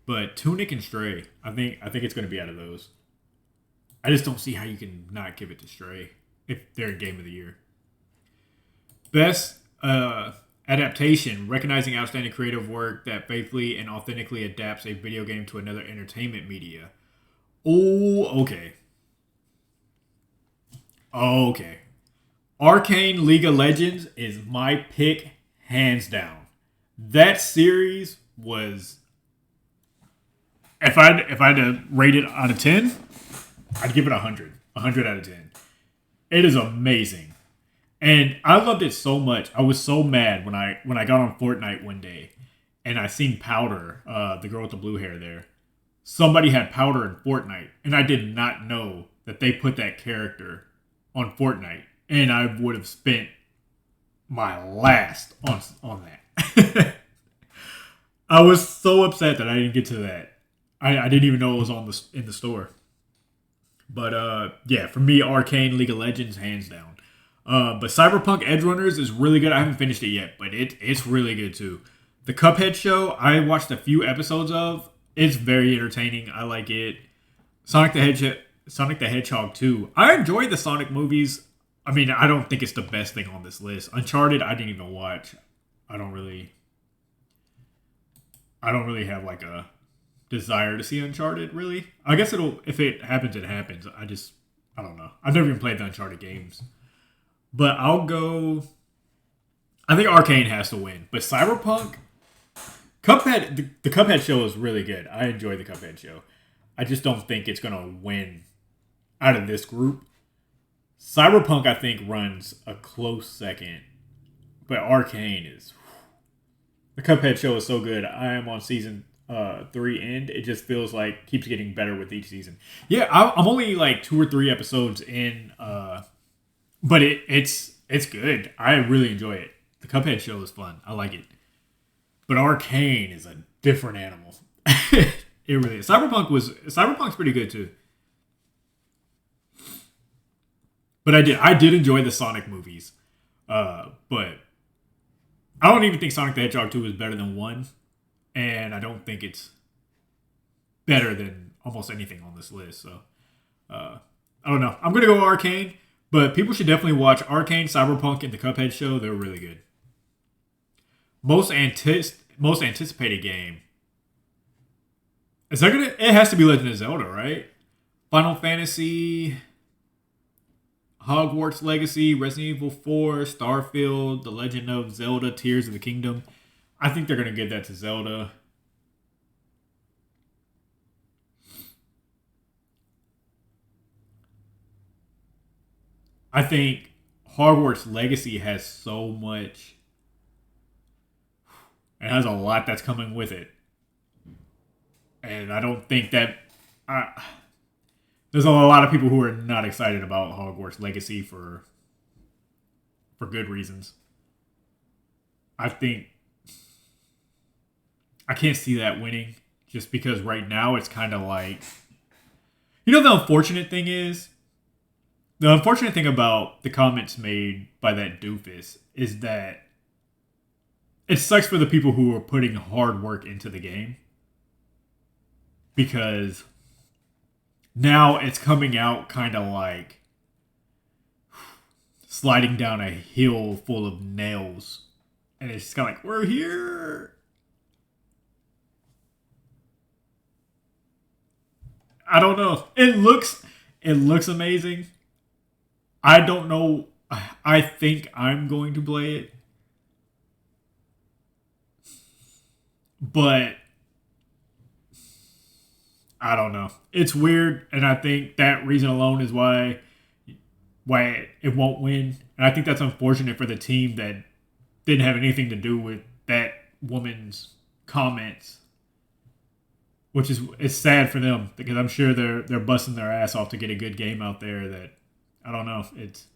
But Tunic and Stray, I think it's going to be out of those. I just don't see how you can not give it to Stray if they're in Game of the Year. Best adaptation, recognizing outstanding creative work that faithfully and authentically adapts a video game to another entertainment media. Oh, okay. Okay. Arcane League of Legends is my pick, hands down. That series was... If I had to rate it out of 10, I'd give it 100. 100 out of 10. It is amazing. And I loved it so much. I was so mad when I got on Fortnite one day and I seen Powder, the girl with the blue hair there. Somebody had Powder in Fortnite, and I did not know that they put that character on Fortnite. And I would have spent my last on that. I was so upset that I didn't get to that. I didn't even know it was in the store. But yeah, for me, Arcane League of Legends, hands down. But Cyberpunk Edgerunners is really good. I haven't finished it yet, but it's really good too. The Cuphead show, I watched a few episodes of. It's very entertaining. I like it. Sonic the Hedgehog 2. I enjoyed the Sonic movies. I mean, I don't think it's the best thing on this list. Uncharted, I didn't even watch. I don't really have like a desire to see Uncharted, really. I guess if it happens, it happens. I don't know. I've never even played the Uncharted games. But I'll go... I think Arcane has to win. But Cyberpunk... Cuphead... The Cuphead show is really good. I enjoy the Cuphead show. I just don't think it's going to win out of this group. Cyberpunk, I think, runs a close second. But Arcane is... The Cuphead show is so good. I am on season 3 and it just feels like keeps getting better with each season. Yeah, I'm only like 2 or 3 episodes in, but it's good. I really enjoy it. The Cuphead show is fun. I like it. But Arcane is a different animal. It really is. Cyberpunk's pretty good too. But I did enjoy the Sonic movies. But I don't even think Sonic the Hedgehog 2 is better than 1. And I don't think it's better than almost anything on this list. So, I don't know. I'm going to go Arcane. But people should definitely watch Arcane, Cyberpunk, and the Cuphead show. They're really good. Most anticipated game. Is that gonna? It has to be Legend of Zelda, right? Final Fantasy, Hogwarts Legacy, Resident Evil 4, Starfield, The Legend of Zelda: Tears of the Kingdom. I think they're gonna give that to Zelda. I think Hogwarts Legacy has so much. It has a lot that's coming with it. And I don't think that. There's a lot of people who are not excited about Hogwarts Legacy for good reasons. I think. I can't see that winning just because right now it's kind of like. You know, the unfortunate thing is. The unfortunate thing about the comments made by that doofus is that it sucks for the people who are putting hard work into the game because now it's coming out kind of like sliding down a hill full of nails, and it's just kind of like, we're here. I don't know. It looks amazing. I don't know. I think I'm going to play it. But I don't know. It's weird, and I think that reason alone is why it won't win. And I think that's unfortunate for the team that didn't have anything to do with that woman's comments. Which is, it's sad for them because I'm sure they're busting their ass off to get a good game out there that I don't know. It's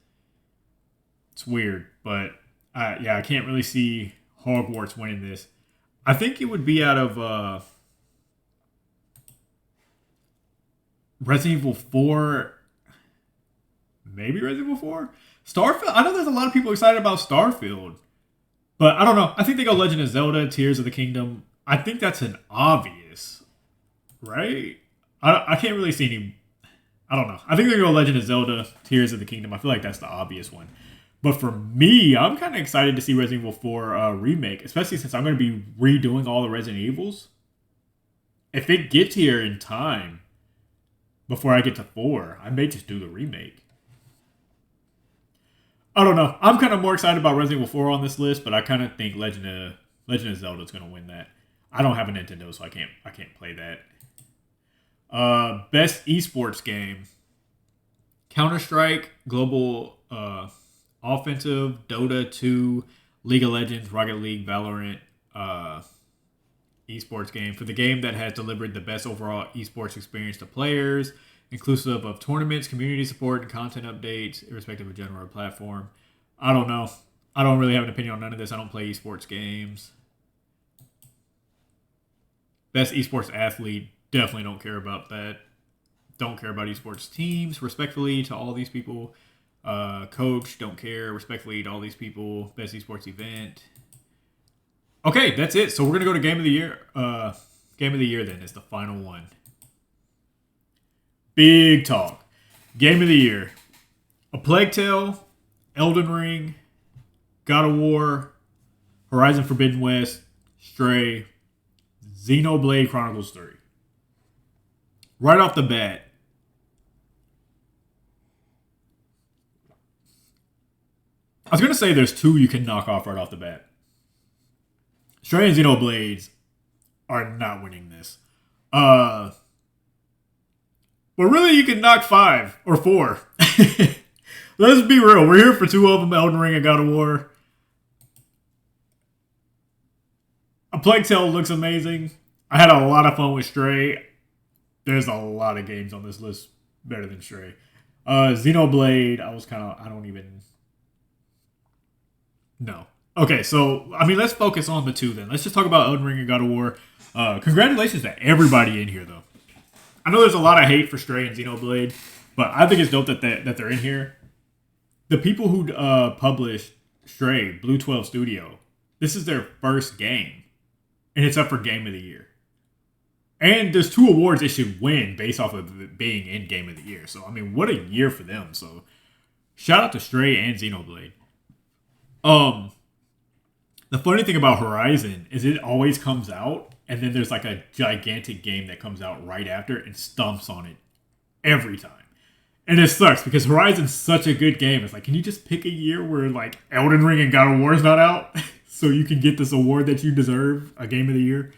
weird, but I can't really see Hogwarts winning this. I think it would be out of Resident Evil 4, maybe Resident Evil 4? Starfield? I know there's a lot of people excited about Starfield, but I don't know. I think they go Legend of Zelda, Tears of the Kingdom. I think that's an obvious, right? I can't really see any. I don't know. I think they go Legend of Zelda, Tears of the Kingdom. I feel like that's the obvious one. But for me, I'm kind of excited to see Resident Evil 4 remake, especially since I'm going to be redoing all the Resident Evils. If it gets here in time before I get to 4, I may just do the remake. I don't know. I'm kind of more excited about Resident Evil 4 on this list, but I kind of think Legend of Zelda is going to win that. I don't have a Nintendo, so I can't play that. Best esports game. Counter-Strike, Global Offensive, Dota 2, League of Legends, Rocket League, Valorant, esports game. For the game that has delivered the best overall esports experience to players, inclusive of tournaments, community support, and content updates, irrespective of genre or platform. I don't know. I don't really have an opinion on none of this. I don't play esports games. Best esports athlete. Definitely don't care about that. Don't care about esports teams. Respectfully to all these people. Coach, don't care. Respectfully to all these people. Best esports event. Okay, that's it. So we're going to go to Game of the Year. Game of the Year then is the final one. Big talk. Game of the Year. A Plague Tale, Elden Ring, God of War, Horizon Forbidden West, Stray, Xenoblade Chronicles 3. Right off the bat, I was going to say there's two you can knock off right off the bat. Stray and Xenoblades are not winning this. But really, you can knock 5 or 4. Let's be real. We're here for 2 of them, Elden Ring and God of War. A Plague Tale looks amazing. I had a lot of fun with Stray. There's a lot of games on this list better than Stray. Xenoblade, I don't even... No. Okay, so, let's focus on the 2 then. Let's just talk about Elden Ring and God of War. Congratulations to everybody in here, though. I know there's a lot of hate for Stray and Xenoblade, but I think it's dope that they're in here. The people who published Stray, Blue 12 Studio, this is their first game, and it's up for Game of the Year. And there's 2 awards it should win based off of it being in Game of the Year. So, what a year for them. So, Shout out to Stray and Xenoblade. Um, the funny thing about Horizon is it always comes out, and then there's like a gigantic game that comes out right after and stomps on it every time. And it sucks because Horizon's such a good game. It's like, can you just pick a year where like Elden Ring and God of War is not out, so you can get this award that you deserve, a game of the year?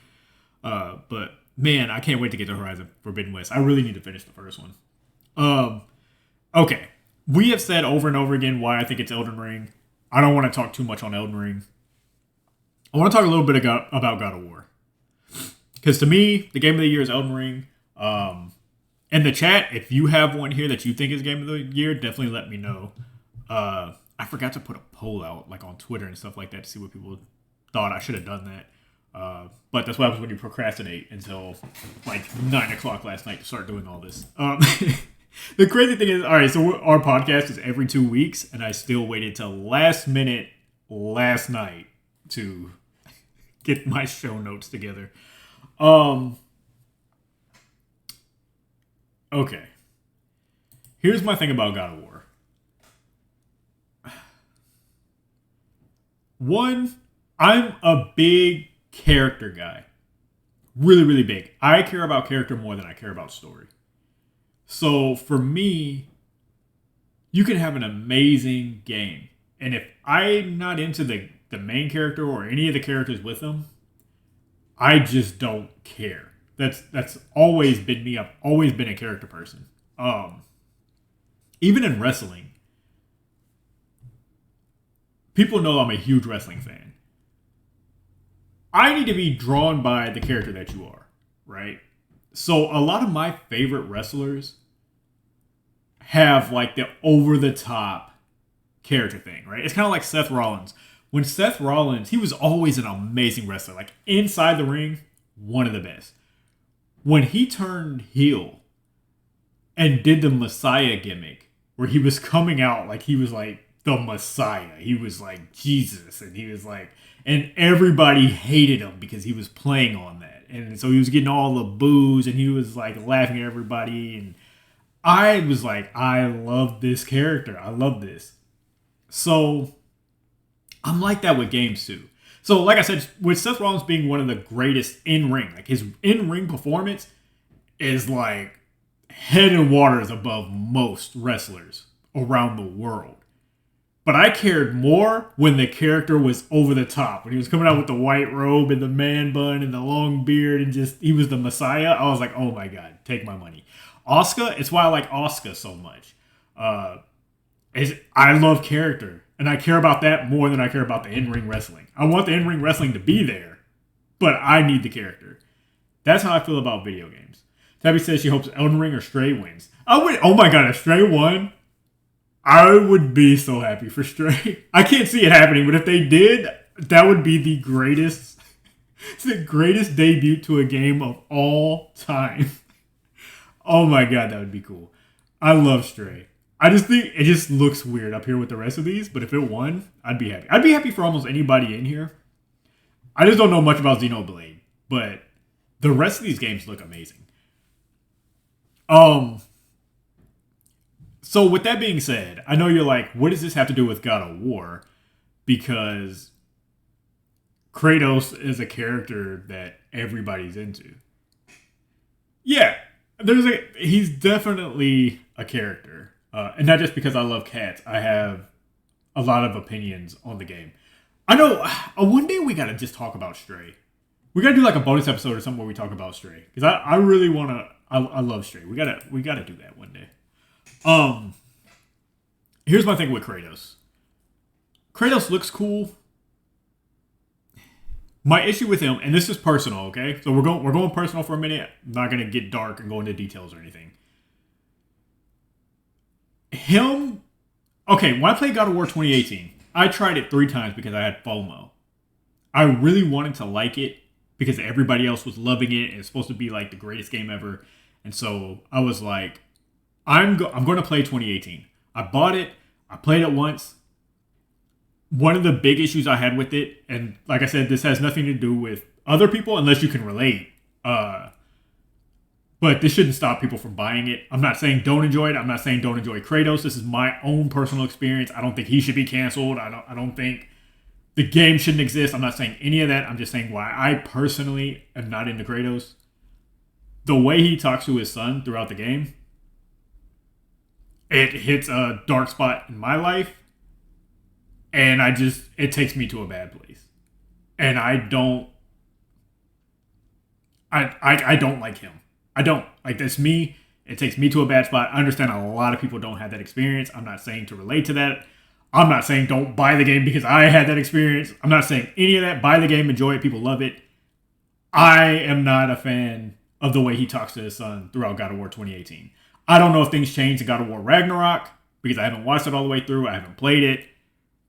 But man, I can't wait to get to Horizon Forbidden West. I really need to finish the first one. Okay, we have said over and over again why I think it's Elden Ring. I don't want to talk too much on Elden Ring. I want to talk a little bit about God of War. Because to me, the game of the year is Elden Ring. In the chat, if you have one here that you think is game of the year, definitely let me know. I forgot to put a poll out like on Twitter and stuff like that to see what people thought. I should have done that. But that's what happens when you procrastinate until like 9 o'clock last night to start doing all this. The crazy thing is, all right, so our podcast is every 2 weeks, and I still waited till last minute last night to get my show notes together. Okay. Here's my thing about God of War. One, I'm a big character guy. Really, really big. I care about character more than I care about story. So for me, you can have an amazing game. And if I'm not into the main character or any of the characters with them, I just don't care. That's always been me. I've always been a character person. Even in wrestling, people know I'm a huge wrestling fan. I need to be drawn by the character that you are, right? So a lot of my favorite wrestlers have like the over-the-top character thing, right? It's kind of like Seth Rollins. When Seth Rollins, he was always an amazing wrestler. Like inside the ring, one of the best. When he turned heel and did the Messiah gimmick, where he was coming out like he was like the Messiah. He was like Jesus, and he was like, and everybody hated him because he was playing on that. And so he was getting all the boos, and he was like laughing at everybody. And I was like, I love this character. I love this. So I'm like that with games too. So like I said, with Seth Rollins being one of the greatest in-ring, like his in-ring performance is like head and waters above most wrestlers around the world. But I cared more when the character was over the top. When he was coming out with the white robe and the man bun and the long beard and just, he was the Messiah. I was like, oh my God, take my money. Asuka, it's why I like Asuka so much. I love character. And I care about that more than I care about the in-ring wrestling. I want the in-ring wrestling to be there, but I need the character. That's how I feel about video games. Tabby says she hopes Elden Ring or Stray wins. Oh my God, if Stray won, I would be so happy for Stray. I can't see it happening, but if they did, that would be the greatest debut to a game of all time. Oh my God, that would be cool. I love Stray. I just think it just looks weird up here with the rest of these, but if it won, I'd be happy. I'd be happy for almost anybody in here. I just don't know much about Xenoblade, but the rest of these games look amazing. So with that being said, I know you're like, what does this have to do with God of War? Because Kratos is a character that everybody's into. Yeah, he's definitely a character. And not just because I love cats. I have a lot of opinions on the game. I know one day we got to just talk about Stray. We got to do like a bonus episode or something where we talk about Stray. Because I really want to... I love Stray. We gotta do that one day. Here's my thing with Kratos. Kratos looks cool. My issue with him, and this is personal, okay? So we're going personal for a minute. I'm not gonna get dark and go into details or anything. Okay, when I played God of War 2018, I tried it 3 times because I had FOMO. I really wanted to like it because everybody else was loving it and it's supposed to be like the greatest game ever. And so I was like, I'm going to play 2018. I bought it. I played it once. One of the big issues I had with it, and like I said, this has nothing to do with other people unless you can relate. But But this shouldn't stop people from buying it. I'm not saying don't enjoy it. I'm not saying don't enjoy Kratos. This is my own personal experience. I don't think he should be canceled. I don't think the game shouldn't exist. I'm not saying any of that. I'm just saying why I personally am not into Kratos. The way he talks to his son throughout the game, it hits a dark spot in my life. And it takes me to a bad place. And I don't like him. I don't. Like, that's me. It takes me to a bad spot. I understand a lot of people don't have that experience. I'm not saying to relate to that. I'm not saying don't buy the game because I had that experience. I'm not saying any of that. Buy the game, enjoy it, people love it. I am not a fan of the way he talks to his son throughout God of War 2018. I don't know if things changed in God of War Ragnarok because I haven't watched it all the way through. I haven't played it.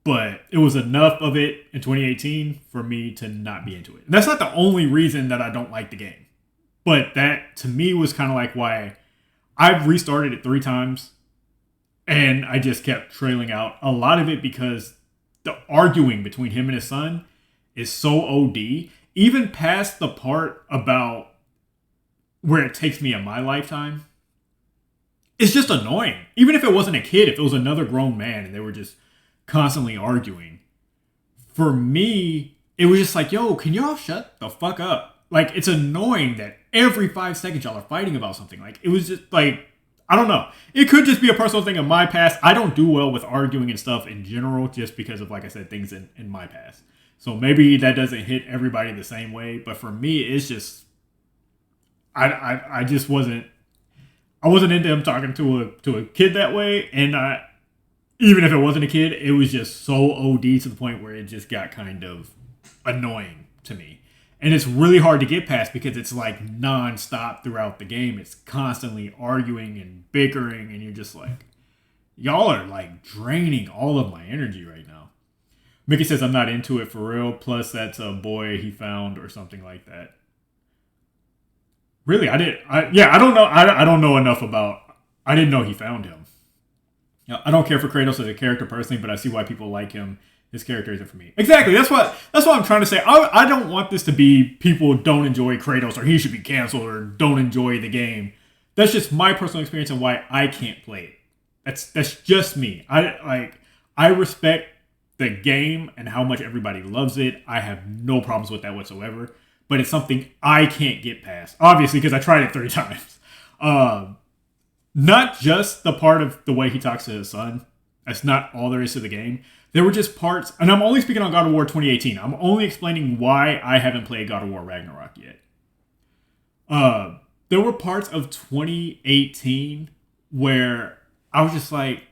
But it was enough of it in 2018 for me to not be into it. And that's not the only reason that I don't like the game. But that, to me, was kind of like why I've restarted it 3 times. And I just kept trailing out. A lot of it because the arguing between him and his son is so OD. Even past the part about where it takes me in my lifetime. It's just annoying. Even if it wasn't a kid, if it was another grown man and they were just constantly arguing. For me, it was just like, yo, can y'all shut the fuck up? Like, it's annoying that every 5 seconds y'all are fighting about something. Like, it was just like, I don't know. It could just be a personal thing in my past. I don't do well with arguing and stuff in general just because of, like I said, things in my past. So maybe that doesn't hit everybody the same way. But for me, it's just, I just wasn't, I wasn't into him talking to a kid that way. And even if it wasn't a kid, it was just so OD to the point where it just got kind of annoying to me. And it's really hard to get past because it's like nonstop throughout the game. It's constantly arguing and bickering, and you're just like, y'all are like draining all of my energy right now. Mickey says, I'm not into it for real. Plus, that's a boy he found or something like that. Really? I don't know. I don't know enough about, I didn't know he found him. I don't care for Kratos as a character personally, but I see why people like him. His character isn't for me. Exactly. That's what I'm trying to say. I don't want this to be people don't enjoy Kratos or he should be canceled or don't enjoy the game. That's just my personal experience and why I can't play it. That's just me. I respect the game and how much everybody loves it. I have no problems with that whatsoever. But it's something I can't get past. Obviously, because I tried it 3 times. Not just the part of the way he talks to his son. That's not all there is to the game. There were just parts, and I'm only speaking on God of War 2018. I'm only explaining why I haven't played God of War Ragnarok yet. There were parts of 2018 where I was just like,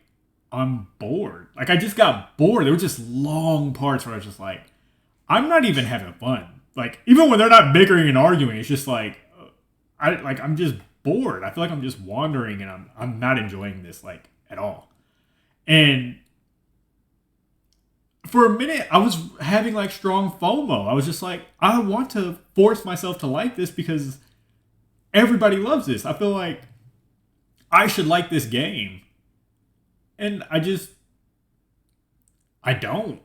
I'm bored. Like, I just got bored. There were just long parts where I was just like, I'm not even having fun. Like, even when they're not bickering and arguing, it's just like, I'm just bored. I feel like I'm just wandering, and I'm not enjoying this, like, at all. And for a minute, I was having like strong FOMO. I was just like, I want to force myself to like this because everybody loves this. I feel like I should like this game. And I don't.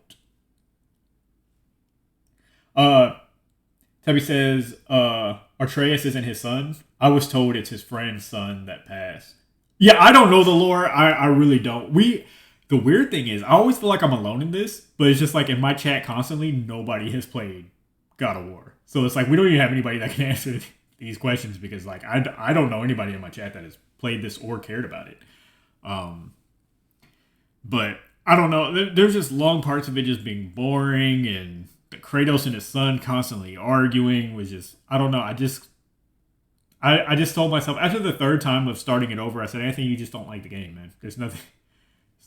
Tebby says, Atreus isn't his son. I was told it's his friend's son that passed. Yeah, I don't know the lore. I really don't. The weird thing is, I always feel like I'm alone in this, but it's just like in my chat constantly, nobody has played God of War. So it's like, we don't even have anybody that can answer these questions because like, I don't know anybody in my chat that has played this or cared about it. But I don't know. There's just long parts of it just being boring, and the Kratos and his son constantly arguing was just, I don't know. I just told myself after the 3rd time of starting it over, I said, Anthony, you just don't like the game, man. There's nothing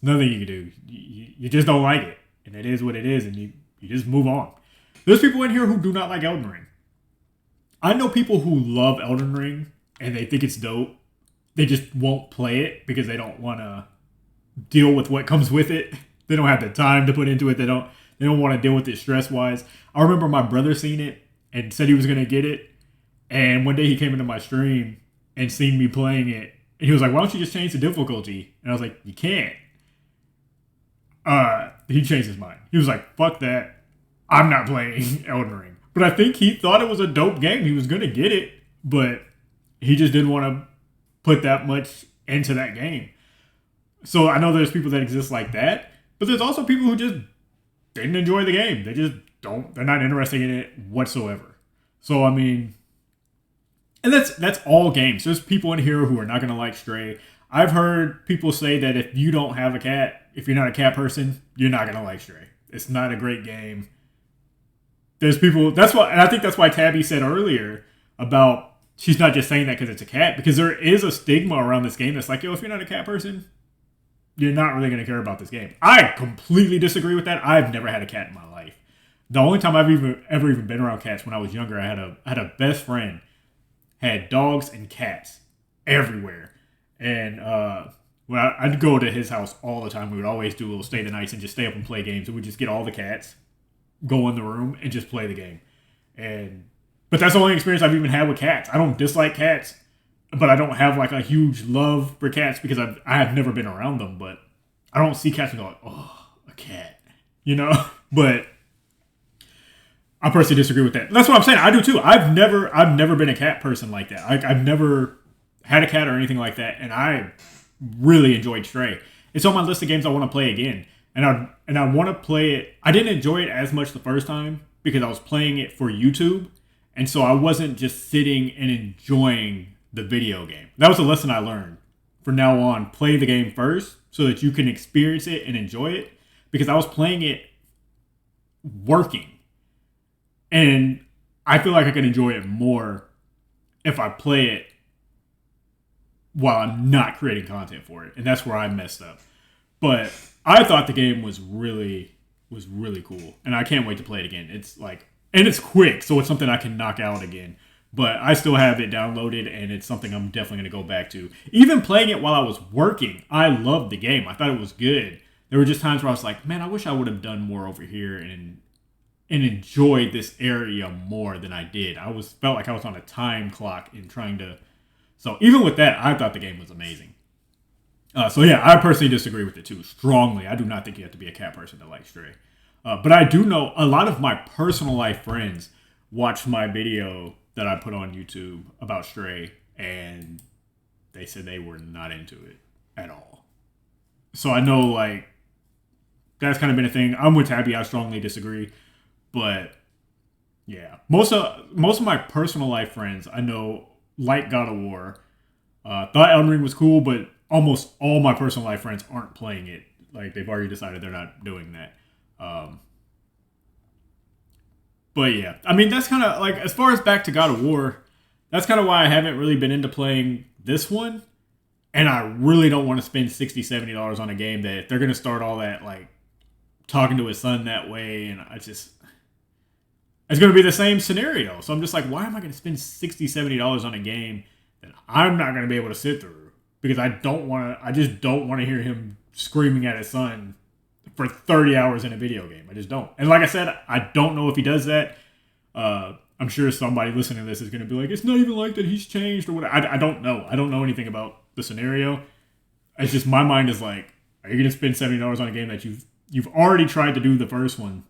you can do. You just don't like it. And it is what it is, and you just move on. There's people in here who do not like Elden Ring. I know people who love Elden Ring, and they think it's dope. They just won't play it because they don't want to deal with what comes with it. They don't have the time to put into it. They don't want to deal with it stress-wise. I remember my brother seen it and said he was going to get it. And one day he came into my stream and seen me playing it. And he was like, why don't you just change the difficulty? And I was like, you can't. He changed his mind. He was like, fuck that. I'm not playing Elden Ring. But I think he thought it was a dope game. He was going to get it. But He just didn't want to put that much into that game. So I know there's people that exist like that, but there's also people who just didn't enjoy the game. They just don't. They're not interested in it whatsoever. So I mean, and that's all games. There's people in here who are not going to like Stray. I've heard people say that if you don't have a cat, if you're not a cat person, you're not going to like Stray. It's not a great game. There's people. That's why, and I think that's why Tabby said earlier about she's not just saying that because it's a cat, because there is a stigma around this game that's like, yo, if you're not a cat person, you're not really going to care about this game. I completely disagree with that. I've never had a cat in my life. The only time I've ever been around cats when I was younger, I had a best friend, had dogs and cats everywhere. And when I'd go to his house all the time, we would always do a little stay the nights and just stay up and play games. And we'd just get all the cats, go in the room, and just play the game. But that's the only experience I've even had with cats. I don't dislike cats, but I don't have like a huge love for cats because I have never been around them. But I don't see cats and go like, oh, a cat, you know? But I personally disagree with that. That's what I'm saying. I do too. I've never been a cat person like that. I've never had a cat or anything like that, and I really enjoyed Stray. It's on my list of games I want to play again, and I want to play it. I didn't enjoy it as much the first time because I was playing it for YouTube, and so I wasn't just sitting and enjoying the video game. That was a lesson I learned. From now on, play the game first so that you can experience it and enjoy it, because I was playing it working. And I feel like I can enjoy it more if I play it while I'm not creating content for it. And that's where I messed up. But I thought the game was really cool. And I can't wait to play it again. And it's quick, so it's something I can knock out again. But I still have it downloaded, and it's something I'm definitely going to go back to. Even playing it while I was working, I loved the game. I thought it was good. There were just times where I was like, man, I wish I would have done more over here and enjoyed this area more than I did. Felt like I was on a time clock in trying to. So even with that, I thought the game was amazing. So yeah, I personally disagree with it too, strongly. I do not think you have to be a cat person to like Stray. But I do know a lot of my personal life friends watched my video that I put on YouTube about Stray, and they said they were not into it at all. So I know like that's kind of been a thing. I'm with Tabby. I strongly disagree. But yeah, most of my personal life friends I know like God of War. Thought Elden Ring was cool, but almost all my personal life friends aren't playing it. Like they've already decided they're not doing that. But yeah, I mean that's kind of like as far as back to God of War. That's kind of why I haven't really been into playing this one, and I really don't want to spend $60, $70 on a game that if they're gonna start all that like talking to his son that way, and it's going to be the same scenario. So I'm just like, why am I going to spend $60, $70 on a game that I'm not going to be able to sit through? Because I just don't want to hear him screaming at his son for 30 hours in a video game. I just don't. And like I said, I don't know if he does that. I'm sure somebody listening to this is going to be like, it's not even like that he's changed or whatever. I don't know. I don't know anything about the scenario. It's just my mind is like, are you going to spend $70 on a game that you've already tried to do the first one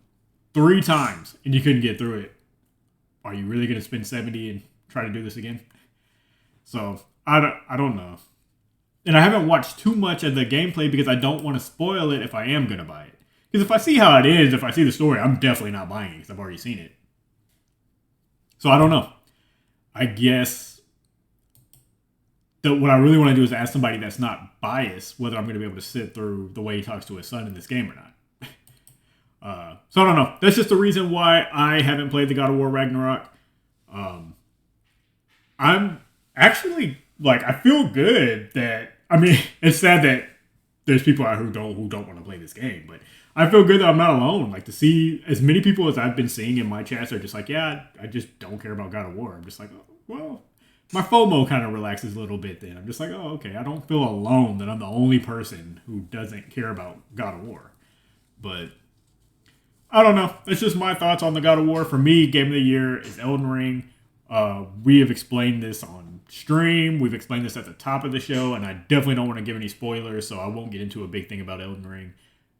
3 times and you couldn't get through it? Are you really going to spend 70 and try to do this again? So I don't know. And I haven't watched too much of the gameplay because I don't want to spoil it if I am going to buy it. Because if I see how it is, if I see the story, I'm definitely not buying it because I've already seen it. So I don't know. I guess that what I really want to do is ask somebody that's not biased whether I'm going to be able to sit through the way he talks to his son in this game or not. So I don't know. That's just the reason why I haven't played the God of War Ragnarok. I'm actually like I feel good that I mean it's sad that there's people out who don't want to play this game, but I feel good that I'm not alone. Like to see as many people as I've been seeing in my chats are just like, yeah, I just don't care about God of War. I'm just like, oh, well, my FOMO kind of relaxes a little bit then. I'm just like, oh, okay, I don't feel alone that I'm the only person who doesn't care about God of War. But I don't know. It's just my thoughts on the God of War. For me, Game of the Year is Elden Ring. We have explained this on stream. We've explained this at the top of the show, and I definitely don't want to give any spoilers, so I won't get into a big thing about Elden Ring.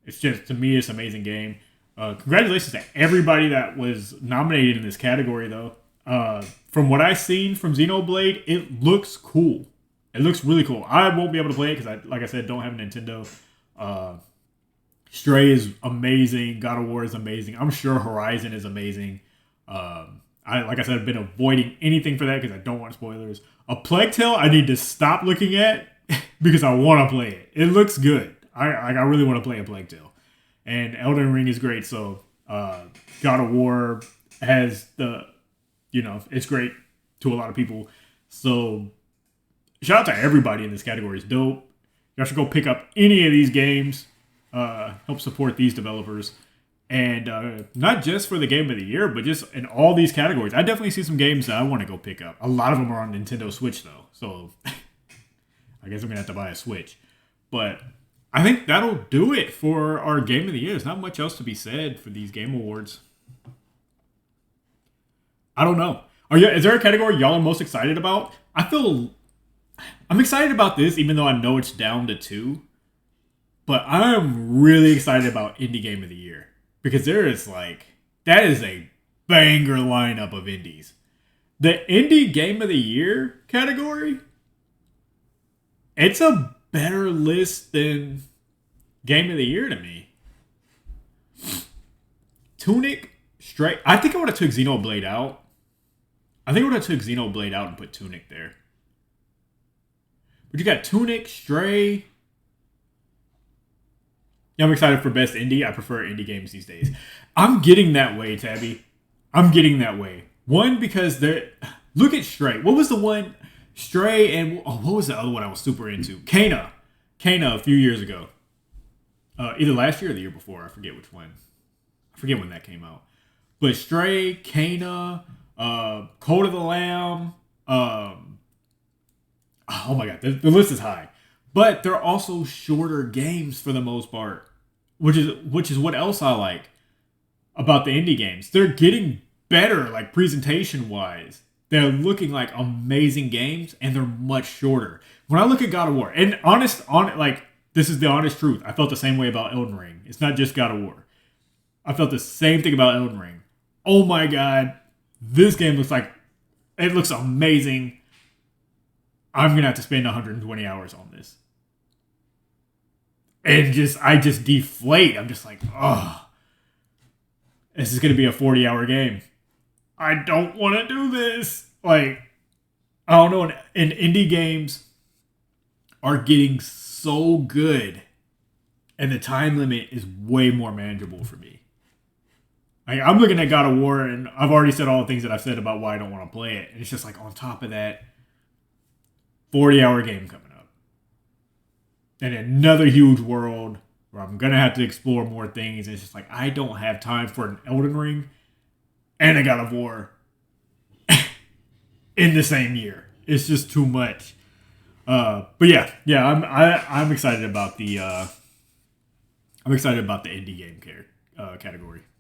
It's just, to me, it's an amazing game. Congratulations to everybody that was nominated in this category, though. From what I've seen from Xenoblade, it looks cool. It looks really cool. I won't be able to play it because, like I said, don't have a Nintendo. Uh, Stray is amazing. God of War is amazing. I'm sure Horizon is amazing. Like I said, I've been avoiding anything for that because I don't want spoilers. A Plague Tale, I need to stop looking at because I want to play it. It looks good. I really want to play a Plague Tale, and Elden Ring is great. So God of War has it's great to a lot of people. So shout out to everybody in this category. It's dope. Y'all should go pick up any of these games. Help support these developers. And not just for the game of the year, but just in all these categories. I definitely see some games that I want to go pick up. A lot of them are on Nintendo Switch, though. So I guess I'm going to have to buy a Switch. But I think that'll do it for our game of the year. There's not much else to be said for these game awards. I don't know. Is there a category y'all are most excited about? I'm excited about this, even though I know it's down to 2. But I'm really excited about Indie Game of the Year. Because that is a banger lineup of indies. The Indie Game of the Year category, it's a better list than Game of the Year to me. Tunic, Stray. I think I would have took Xenoblade out. And put Tunic there. But you got Tunic, Stray. Yeah, I'm excited for Best Indie. I prefer indie games these days. I'm getting that way, Tabby. I'm getting that way. One, because look at Stray. What was the one? Stray and what was the other one I was super into? Kana a few years ago. Either last year or the year before. I forget which one. I forget when that came out. But Stray, Kana, Code of the Lamb. Oh my god, the list is high. But they're also shorter games for the most part, which is what else I like about the indie games. They're getting better, like presentation wise. They're looking like amazing games, and they're much shorter. When I look at God of War, and this is the honest truth. I felt the same way about Elden Ring. It's not just God of War. I felt the same thing about Elden Ring. Oh my god, this game looks amazing. I'm gonna have to spend 120 hours on this. And I just deflate. I'm just like, oh, this is gonna be a 40-hour game. I don't want to do this. I don't know. And indie games are getting so good, and the time limit is way more manageable for me. I'm looking at God of War, and I've already said all the things that I've said about why I don't want to play it. And it's just on top of that, 40-hour game coming up. And another huge world where I'm going to have to explore more things. And it's just I don't have time for an Elden Ring and a God of War in the same year. It's just too much. But yeah, I'm excited about the indie game category.